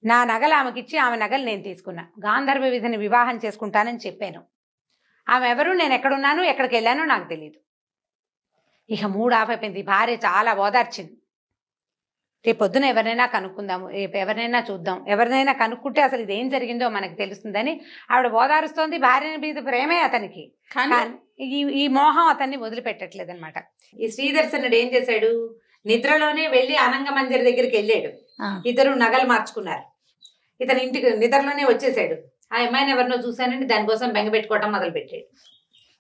నా నగలు ఆమెకిచ్చి ఆమె నగలు నేను తీసుకున్నా, గాంధర్వ విధిని వివాహం చేసుకుంటానని చెప్పాను. ఆమె ఎవరు, నేను ఎక్కడున్నాను, ఎక్కడికి వెళ్ళానో నాకు తెలియదు. ఇక మూడు ఆఫ్ అయిపోయింది. భార్య చాలా ఓదార్చింది. రేపు పొద్దున ఎవరినైనా కనుక్కుందాము, రేపు ఎవరినైనా చూద్దాం, ఎవరినైనా కనుక్కుంటే అసలు ఇదేం జరిగిందో మనకు తెలుస్తుందని ఆవిడ ఓదారుస్తోంది. భార్య మీద ప్రేమే అతనికి, కానీ ఈ మోహం అతన్ని వదిలిపెట్టట్లేదు అనమాట. ఈ శ్రీదర్శనుడు ఏం చేశాడు, నిద్రలోనే వెళ్ళి అనంగ మంజరి దగ్గరికి వెళ్ళాడు. ఇద్దరు నగలు మార్చుకున్నారు. ఇతను ఇంటికి నిద్రలోనే వచ్చేసాడు. ఆ అమ్మాయిని ఎవరినో చూశానండి, దానికోసం బెంగపెట్టుకోవటం మొదలుపెట్టాడు.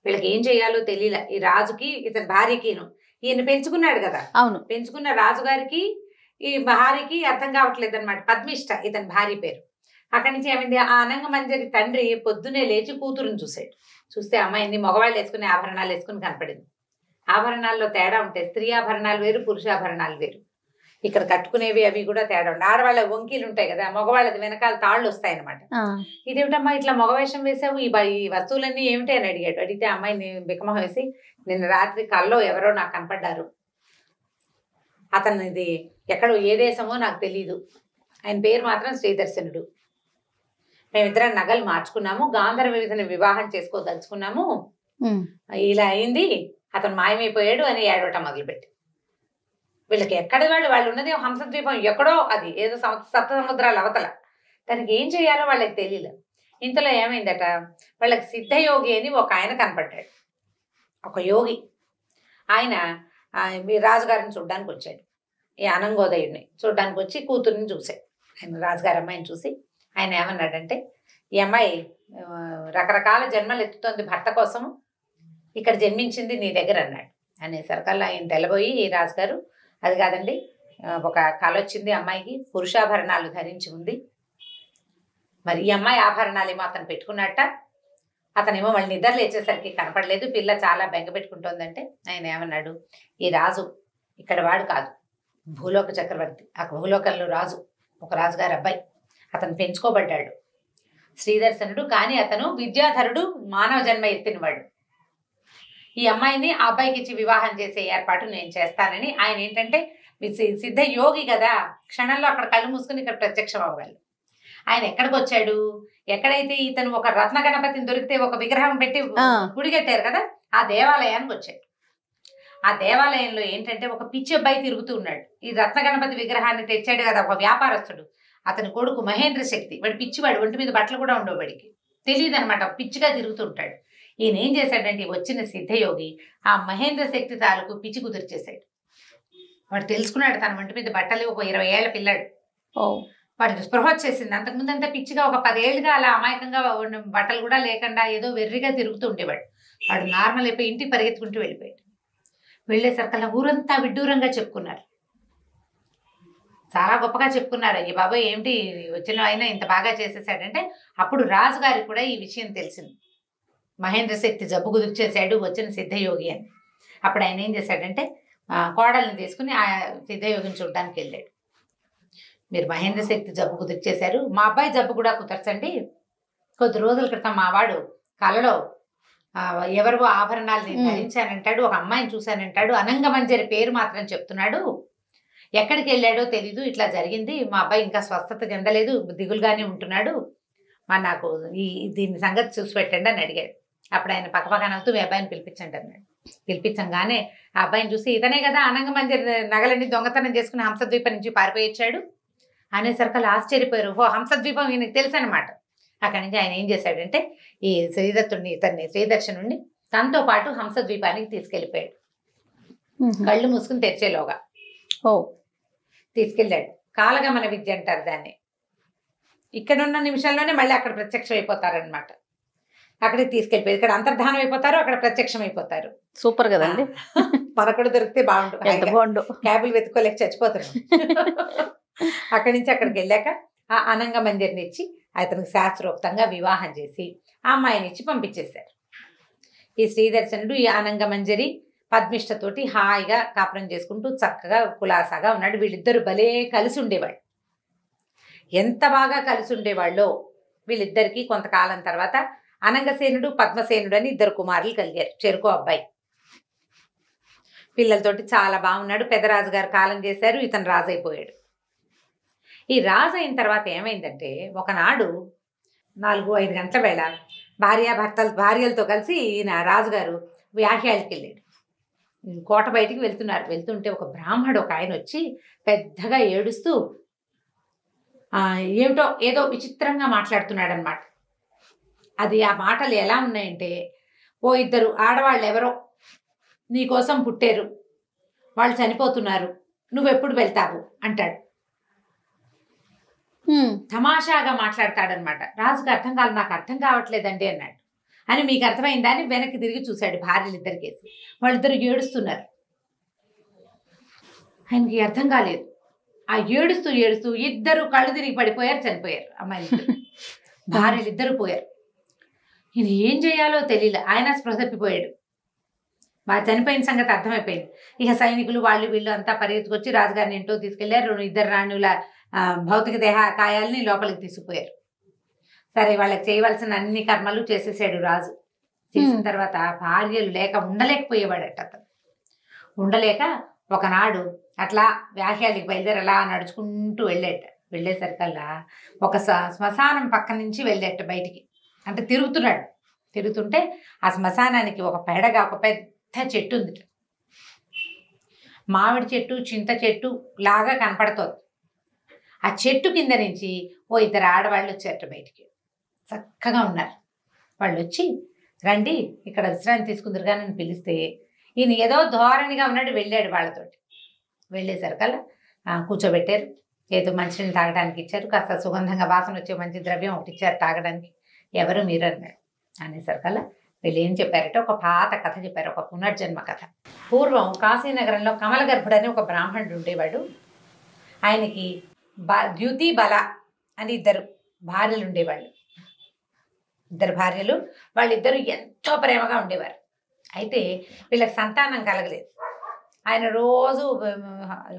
వీళ్ళకి ఏం చేయాలో తెలియలే. ఈ రాజుకి ఇతని భార్యకిను, ఈయన పెంచుకున్నాడు కదా, అవును, పెంచుకున్న రాజుగారికి ఈ భార్యకి అర్థం కావట్లేదు అనమాట. పద్మిష్ట ఇతని భార్య పేరు. అక్కడి నుంచి ఏమైంది, ఆ అనంగ మంజరి తండ్రి పొద్దునే లేచి కూతురుని చూశాడు. చూస్తే అమ్మాయిని మగవాళ్ళు వేసుకునే ఆభరణాలు వేసుకుని కనపడింది. ఆభరణాల్లో తేడా ఉంటాయి, స్త్రీ ఆభరణాలు వేరు, పురుషాభరణాలు వేరు. ఇక్కడ కట్టుకునేవి అవి కూడా తేడా ఉంటాయి. ఆడవాళ్ళ వంకీలు ఉంటాయి కదా, మగవాళ్ళది వెనకాల తాళ్ళు వస్తాయి అనమాట. ఇదేమిటమ్మా ఇట్లా మగవేషం వేసావు, ఈ వస్తువులన్నీ ఏమిటి అని అడిగాడు. అడిగితే అమ్మాయిని బికమహ వేసి, నిన్న రాత్రి కల్లో ఎవరో నాకు కనపడ్డారు, అతనిది ఎక్కడో ఏ దేశమో నాకు తెలీదు, ఆయన పేరు మాత్రం శ్రీదర్శనుడు, మేమిద్దరం నగలు మార్చుకున్నాము, గాంధర్వ విధిని వివాహం చేసుకోదలుచుకున్నాము, ఇలా అయింది, అతను మాయమైపోయాడు అని ఏడవటం మొదలుపెట్టి. వీళ్ళకి ఎక్కడ వాళ్ళు ఉన్నది హంసద్వీపం ఎక్కడో, అది ఏదో సప్త సముద్రాల అవతల, దానికి ఏం చేయాలో వాళ్ళకి తెలియలేదు. ఇంతలో ఏమైందట, వాళ్ళకి సిద్ధయోగి అని ఒక ఆయన కనపడ్డాడు, ఒక యోగి. ఆయన రాజుగారిని చూడడానికి వచ్చాడు. ఈ అనంగోదయుడిని చూడడానికి వచ్చి కూతుర్ని చూశాడు. ఆయన రాజుగారి అమ్మాయిని చూసి ఆయన ఏమన్నాడంటే, ఈ అమ్మాయి రకరకాల జన్మలు ఎత్తుతోంది భర్త కోసము, ఇక్కడ జన్మించింది నీ దగ్గర అన్నాడు. అనేసరికల్లా ఆయన తెల్లబోయి, ఈ రాజుగారు అది కాదండి, ఒక కళ వచ్చింది, అమ్మాయికి పురుషాభరణాలు ధరించి ఉంది, మరి ఈ అమ్మాయి ఆభరణాలేమో అతను పెట్టుకున్నట్ట, అతనేమో వాళ్ళు నిద్ర లేచేసరికి కనపడలేదు, పిల్ల చాలా బెంగ పెట్టుకుంటోందంటే ఆయన ఏమన్నాడు, ఈ రాజు ఇక్కడ వాడు కాదు, భూలోక చక్రవర్తి, ఆ భూలోకంలో రాజు, ఒక రాజుగారి అబ్బాయి, అతను పెంచుకోబడ్డాడు శ్రీదర్శనుడు, కానీ అతను విద్యాధరుడు, మానవ జన్మ ఎత్తినవాడు. ఈ అమ్మాయిని ఆ అబ్బాయికి ఇచ్చి వివాహం చేసే ఏర్పాటు నేను చేస్తానని ఆయన ఏంటంటే సిద్ధ యోగి కదా, క్షణంలో అక్కడ కళ్ళు మూసుకుని ఇక్కడ ప్రత్యక్షం అవ్వాలి. ఆయన ఎక్కడికి వచ్చాడు, ఎక్కడైతే ఇతను ఒక రత్న గణపతిని దొరికితే ఒక విగ్రహం పెట్టి గుడి కట్టారు కదా, ఆ దేవాలయానికి వచ్చాడు. ఆ దేవాలయంలో ఏంటంటే ఒక పిచ్చి అబ్బాయి తిరుగుతూ ఉన్నాడు. ఈ రత్న గణపతి విగ్రహాన్ని తెచ్చాడు కదా ఒక వ్యాపారస్తుడు, అతని కొడుకు మహేంద్ర శక్తి, వాడు పిచ్చివాడు, ఒంటి మీద బట్టలు కూడా ఉండవు, వాడికి తెలియదు అనమాట, పిచ్చిగా తిరుగుతూ ఉంటాడు. ఈయన ఏం చేశాడంటే, వచ్చిన సిద్ధయోగి ఆ మహేంద్ర శక్తి తాలూకు పిచ్చి కుదిర్చేశాడు. వాడు తెలుసుకున్నాడు తన ఒంటి మీద బట్టలు, ఒక 20 ఏళ్ల పిల్లాడు, వాడికి స్పృహ వచ్చేసింది. అంతకుముందు అంతా పిచ్చిగా ఒక 10 ఏళ్ళుగా అలా అమాయకంగా బట్టలు కూడా లేకుండా ఏదో వెర్రిగా తిరుగుతూ ఉండేవాడు. వాడు నార్మల్ అయిపోయి ఇంటికి పరిగెత్తుకుంటూ వెళ్ళిపోయాడు. వెళ్ళేసరికల్లా ఊరంతా విడ్డూరంగా చెప్పుకున్నారు, చాలా గొప్పగా చెప్పుకున్నారు, అయ్యి బాబాయ్ ఏమిటి వచ్చిన ఆయన ఇంత బాగా చేసేసాడంటే. అప్పుడు రాజుగారికి కూడా ఈ విషయం తెలిసింది, మహేంద్ర శక్తి జబ్బు కుదిర్చేశాడు వచ్చిన సిద్ధయోగి అని. అప్పుడు ఆయన ఏం చేశాడంటే, కోడల్ని తీసుకుని ఆ సిద్ధయోగిని చూడడానికి వెళ్ళాడు. మీరు మహేంద్ర శక్తి జబ్బు కుదిర్చేశారు, మా అబ్బాయి జబ్బు కూడా కుదర్చండి. కొద్ది రోజుల క్రితం మా వాడు కలలో ఎవరివో ఆభరణాలు ధరించానంటాడు, ఒక అమ్మాయిని చూశానంటాడు, అనంగమంజరి పేరు మాత్రం చెప్తున్నాడు, ఎక్కడికి వెళ్ళాడో తెలీదు, ఇట్లా జరిగింది, మా అబ్బాయి ఇంకా స్వస్థత చెందలేదు, దిగులుగానే ఉంటున్నాడు, మరి నాకు దీని సంగతి చూసి పెట్టండి అని అడిగాడు. అప్పుడు ఆయన పక్కపక్క నవ్వుతూ మీ అబ్బాయిని పిలిపించండి అన్నాడు. పిలిపించంగానే ఆ అబ్బాయిని చూసి, ఇతనే కదా అనంగమంజరి నగలన్నీ దొంగతనం చేసుకుని హంసద్వీపం నుంచి పారిపోయొచ్చాడు అనేసరికి ఆశ్చర్యపోయారు. ఓ హంసద్వీపం ఈయనకి తెలుసు అనమాట. అక్కడి నుంచి ఆయన ఏం చేశాడంటే, ఈ శ్రీదర్శనుడిని తనతో పాటు హంసద్వీపానికి తీసుకెళ్ళిపోయాడు. కళ్ళు మూసుకుని తెరిచేలోగా తీసుకెళ్ళాడు. కాలగమన విద్య అంటారు దాన్ని. ఇక్కడున్న నిమిషంలోనే మళ్ళీ అక్కడ ప్రత్యక్షం అయిపోతారనమాట. అక్కడికి తీసుకెళ్ళిపోయారు, ఇక్కడ అంతర్ధానం అయిపోతారు, అక్కడ ప్రత్యక్షం అయిపోతారు. సూపర్ కదండి. మనకు దొరికితే బాగుండు, ఎంత బాగుండు. క్యాబులు వెతుక్కోలేక చచ్చిపోతున్నాం. అక్కడి నుంచి అక్కడికి వెళ్ళాక ఆ అనంగ మందిర్ని ఇచ్చి అతనికి శాస్త్రోక్తంగా వివాహం చేసి ఆ అమ్మాయిని ఇచ్చి పంపించేశారు. ఈ శ్రీదర్శనుడు ఈ అనంగ మంజరి పద్మిష్టతోటి హాయిగా కాపురం చేసుకుంటూ చక్కగా కులాసాగా ఉన్నాడు. వీళ్ళిద్దరు భలే కలిసి ఉండేవాళ్ళు. ఎంత బాగా కలిసి ఉండేవాళ్ళో. వీళ్ళిద్దరికీ కొంతకాలం తర్వాత అనంగసేనుడు పద్మసేనుడు అని ఇద్దరు కుమారులు కలిగారు, చెరుకు అబ్బాయి. పిల్లలతోటి చాలా బాగున్నాడు. పెద్దరాజు గారు కాలం చేశారు, ఇతను రాజు అయిపోయాడు. ఈ రాజు అయిన తర్వాత ఏమైందంటే ఒకనాడు 4-5 గంటల వేళ భార్యలతో కలిసి ఈయన రాజుగారు వ్యాహ్యాలకి వెళ్ళాడు. కోట బయటికి వెళ్తుంటే ఒక బ్రాహ్మడు ఒక ఆయన వచ్చి పెద్దగా ఏడుస్తూ ఏమిటో ఏదో విచిత్రంగా మాట్లాడుతున్నాడు అనమాట. అది ఆ మాటలు ఎలా ఉన్నాయంటే, ఓ ఇద్దరు ఆడవాళ్ళు ఎవరో నీకోసం పుట్టారు, వాళ్ళు చనిపోతున్నారు, నువ్వెప్పుడు వెళ్తావు అంటాడు. తమాషాగా మాట్లాడతాడనమాట. రాజుకు అర్థం కాదు, నాకు అర్థం కావట్లేదండి అన్నాడు. అని మీకు అర్థమైందా అని వెనక్కి తిరిగి చూశాడు. భార్యలిద్దరికేసి వాళ్ళిద్దరు ఏడుస్తున్నారు. ఆయనకి అర్థం కాలేదు. ఆ ఏడుస్తూ ఇద్దరు కళ్ళు తిరిగి పడిపోయారు, చనిపోయారు. అమ్మాయిలు భార్యలిద్దరు పోయారు. ఈయన ఏం చేయాలో తెలియలే. ఆయన స్పృహ తప్పిపోయాడు. బాగా చనిపోయిన సంగతి అర్థమైపోయింది. ఇక సైనికులు వాళ్ళు వీళ్ళు అంతా పరిగెత్తుకొచ్చి రాజుగారిని ఇంట్లో తీసుకెళ్లారు. ఇద్దరు రాణుల భౌతిక దేహ కాయాలని లోపలికి తీసుకుపోయారు. సరే, వాళ్ళకి చేయవలసిన అన్ని కర్మలు చేసేసాడు రాజు. చేసిన తర్వాత భార్యలు లేక ఉండలేకపోయేవాడట. అతను ఉండలేక ఒకనాడు అట్లా వ్యాహ్యాలకి బయలుదేరి అలా నడుచుకుంటూ వెళ్ళేసరికల్లా ఒక శ్మశానం పక్క నుంచి వెళ్ళేట బయటికి. అంటే తిరుగుతుంటే ఆ శ్మశానానికి ఒక పెడగా ఒక పెద్ద చెట్టు ఉంది. మామిడి చెట్టు, చింత చెట్టు లాగా కనపడుతోంది. ఆ చెట్టు కింద నుంచి ఓ ఇద్దరు ఆడవాళ్ళు వచ్చారట బయటికి. చక్కగా ఉన్నారు. వాళ్ళు వచ్చి, రండి ఇక్కడ విశ్రాంతి తీసుకుందరుగా నన్ను పిలిస్తే, ఈయన ఏదో ధోరణిగా ఉన్నాడు. వెళ్ళాడు వాళ్ళతోటి. వెళ్ళేసరికల్లా కూర్చోబెట్టారు. ఏదో మంచినీళ్ళు తాగడానికి ఇచ్చారు. కాస్త సుగంధంగా వాసన వచ్చే మంచి ద్రవ్యం ఒకటి ఇచ్చారు తాగడానికి. ఎవరు మీరు అన్నాడు. అనేసరికల్లా వీళ్ళు ఏం చెప్పారంటే ఒక పాత కథ చెప్పారు, ఒక పునర్జన్మ కథ. పూర్వం కాశీనగరంలో కమలగర్భుడు అని ఒక బ్రాహ్మణుడు ఉండేవాడు. ఆయనకి ద్యుతి బల అని ఇద్దరు భార్యలు ఉండేవాళ్ళు. ఇద్దరు భార్యలు. వాళ్ళిద్దరూ ఎంతో ప్రేమగా ఉండేవారు. అయితే వీళ్ళకి సంతానం కలగలేదు. ఆయన రోజు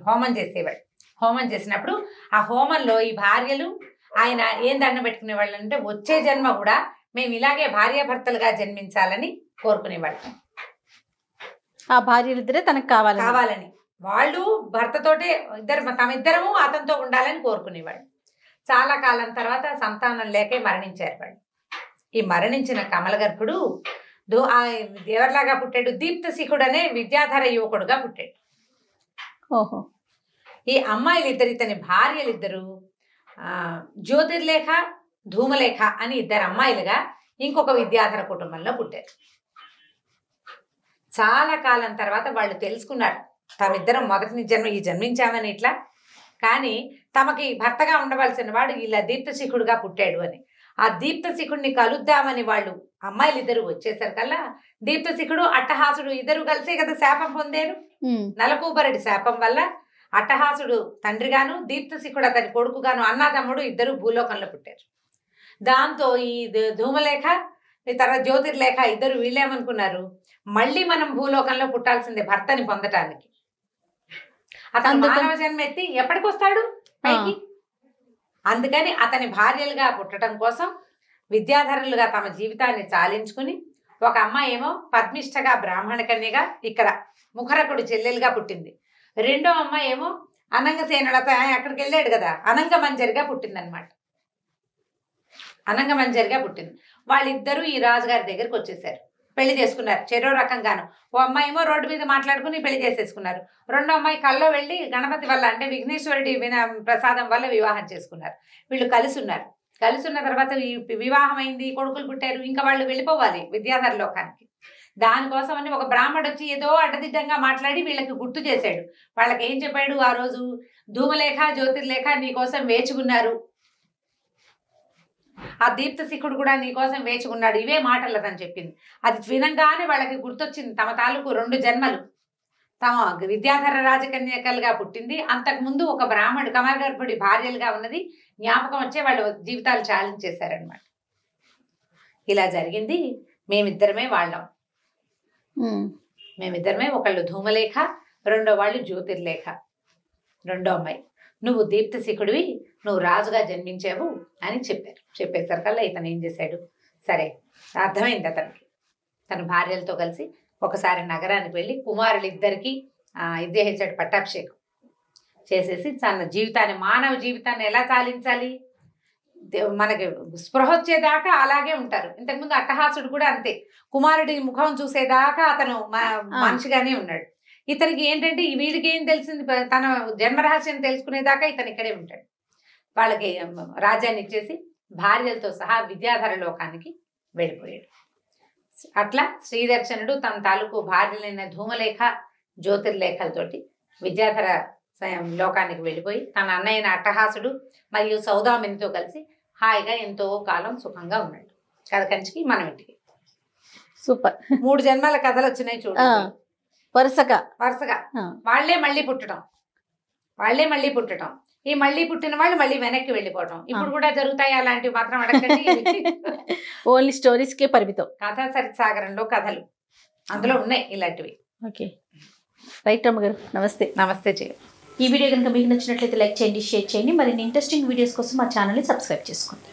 హోమం చేసేవాడు. హోమం చేసినప్పుడు ఆ హోమంలో ఈ భార్యలు ఆయన ఏం దండం పెట్టుకునేవాళ్ళు అంటే, వచ్చే జన్మ కూడా మేము ఇలాగే భార్యాభర్తలుగా జన్మించాలని కోరుకునేవాళ్ళు. ఆ భార్యలిద్దరే తనకు కావాలని వాళ్ళు భర్తతోటే తమిద్దరము అతనితో ఉండాలని కోరుకునేవాళ్ళు. చాలా కాలం తర్వాత సంతానం లేకే మరణించారు వాళ్ళు. ఈ మరణించిన కమలగర్భుడు ఎవరిలాగా పుట్టాడు? దీప్తశిఖుడు అనే విద్యాధర యువకుడుగా పుట్టాడు. ఓహో. ఈ అమ్మాయిలిద్దరు, ఇతని భార్యలిద్దరు జ్యోతిర్లేఖ, ధూమలేఖ అని ఇద్దరు అమ్మాయిలుగా ఇంకొక విద్యాధర కుటుంబంలో పుట్టారు. చాలా కాలం తర్వాత వాళ్ళు తెలుసుకున్నారు, తమిద్దరం మొదటి జన్మించామని ఇట్లా, కానీ తమకి భర్తగా ఉండవలసిన వాడు ఇలా దీప్తశిఖుడుగా పుట్టాడు అని. ఆ దీప్తశిఖుడిని కలుద్దామని వాళ్ళు అమ్మాయిలిద్దరు వచ్చేసరికల్లా దీప్తశిఖుడు అట్టహాసుడు ఇద్దరు కలిసే కదా శాపం పొందారు. నలకూబరడి శాపం వల్ల అట్టహాసుడు తండ్రిగాను, దీప్తశిఖుడు అతని కొడుకుగాను, అన్నాతమ్ముడు ఇద్దరు భూలోకంలో పుట్టారు. దాంతో ఈ ధూమలేఖ తర్వాత జ్యోతిర్లేఖ ఇద్దరు వీళ్ళేమనుకున్నారు, మళ్ళీ మనం భూలోకంలో పుట్టాల్సిందే భర్తని పొందటానికి. అతను మానవ జన్మ ఎత్తి ఎప్పటికి వస్తాడు పైకి. అందుకని అతని భార్యలుగా పుట్టడం కోసం విద్యాధరులుగా తమ జీవితాన్ని చాలించుకుని, ఒక అమ్మాయి ఏమో పద్మిష్టగా బ్రాహ్మణ కన్యగా ఇక్కడ ముఖరకుడు చెల్లెలుగా పుట్టింది. రెండో అమ్మాయి ఏమో అనంగసేనుడు అక్కడికి వెళ్ళాడు కదా, అనంగమంజరిగా పుట్టిందనమాట. అనంగమంజరిగా పుట్టింది. వాళ్ళిద్దరూ ఈ రాజుగారి దగ్గరికి వచ్చేసారు, పెళ్లి చేసుకున్నారు. చెరో రకంగాను. ఓ అమ్మాయి ఏమో రోడ్డు మీద మాట్లాడుకుని పెళ్లి చేసేసుకున్నారు. రెండో అమ్మాయి కల్లో వెళ్ళి గణపతి వల్ల అంటే విఘ్నేశ్వరుడి ప్రసాదం వల్ల వివాహం చేసుకున్నారు. వీళ్ళు కలిసి ఉన్నారు. కలిసి ఉన్న తర్వాత వివాహం అయింది, కొడుకులు పుట్టారు. ఇంకా వాళ్ళు వెళ్ళిపోవాలి విద్యాధర లోకానికి. దానికోసం అని ఒక బ్రాహ్మడు వచ్చి ఏదో అడ్డదిడ్డంగా మాట్లాడి వీళ్ళకి గుర్తు చేశాడు. వాళ్ళకి ఏం చెప్పాడు ఆ రోజు, ధూమలేఖ జ్యోతిర్లేఖ నీకోసం వేచి ఉన్నారు, ఆ దీప్తశిఖుడు కూడా నీకోసం వేచి ఉన్నాడు, ఇవే మాటలు అతను చెప్పింది. అది వినంగానే వాళ్ళకి గుర్తొచ్చింది తమ తాలూకు 2 జన్మలు. తమ విద్యాధర రాజకన్యకలుగా పుట్టింది. అంతకుముందు ఒక బ్రాహ్మణుడు కమలగర్భుడి భార్యలుగా ఉన్నది. జ్ఞాపకం వచ్చే వాళ్ళు జీవితాలు చాలించేశారనమాట. ఇలా జరిగింది. మేమిద్దరమే వాళ్ళం. మేమిద్దరమే, ఒకళ్ళు ధూమలేఖ, రెండో వాళ్ళు జ్యోతిర్లేఖ, రెండో అమ్మాయి. నువ్వు దీప్తశిఖుడివి, నువ్వు రాజుగా జన్మించావు అని చెప్పారు. చెప్పేసరికల్లా ఇతను ఏం చేశాడు, సరే అర్థమైంది అతనికి. తన భార్యలతో కలిసి ఒకసారి నగరానికి వెళ్ళి కుమారులిద్దరికీ ఇది చేసాడు, పట్టాభిషేకం చేసేసి తన జీవితాన్ని, మానవ జీవితాన్ని ఎలా చాలించాలి, మనకి స్పృహ వచ్చేదాకా అలాగే ఉంటారు. ఇంతకుముందు అట్టహాసుడు కూడా అంతే, కుమారుడి ముఖం చూసేదాకా అతను మనిషిగానే ఉన్నాడు. ఇతనికి ఏంటంటే వీడికి ఏం తెలిసింది, తన జన్మరహస్యం తెలుసుకునేదాకా ఇతను ఇక్కడే ఉంటాడు. వాళ్ళకి రాజ్యాన్ని ఇచ్చేసి భార్యలతో సహా విద్యాధర లోకానికి వెళ్ళిపోయాడు. అట్లా శ్రీదర్శనుడు తన తాలూకు భార్యలైన ధూమలేఖ, జ్యోతిర్లేఖలతోటి విద్యాధర లోకానికి వెళ్ళిపోయి తన అన్నయ్యన అట్టహాసుడు మరియు సౌదామినితో కలిసి హాయిగా ఎంతో కాలం సుఖంగా ఉన్నాడు. కథ కంచికి మనం ఇంటికి. సూపర్. 3 జన్మల కథలు వచ్చినాయి చూడండి, వరుసగా. వాళ్లే మళ్ళీ పుట్టడం, ఈ మళ్ళీ పుట్టిన వాళ్ళు మళ్ళీ వెనక్కి వెళ్ళిపోవటం ఇప్పుడు కూడా జరుగుతాయి. అలాంటివి మాత్రం అడగండి. ఓన్లీ స్టోరీస్ కే పరిమితం. కథా సరిసాగరంలో కథలు అందులో ఉన్నాయి ఇలాంటివి. ఓకే, రైట్ రమ్మగారు, నమస్తే. నమస్తే జయ. ఈ వీడియో కనుక మీకు నచ్చినట్లయితే లైక్ చేయండి, షేర్ చేయండి. మరిన్ని ఇంట్రెస్టింగ్ వీడియోస్ కోసం మా ఛానల్ని సబ్స్క్రైబ్ చేసుకోండి.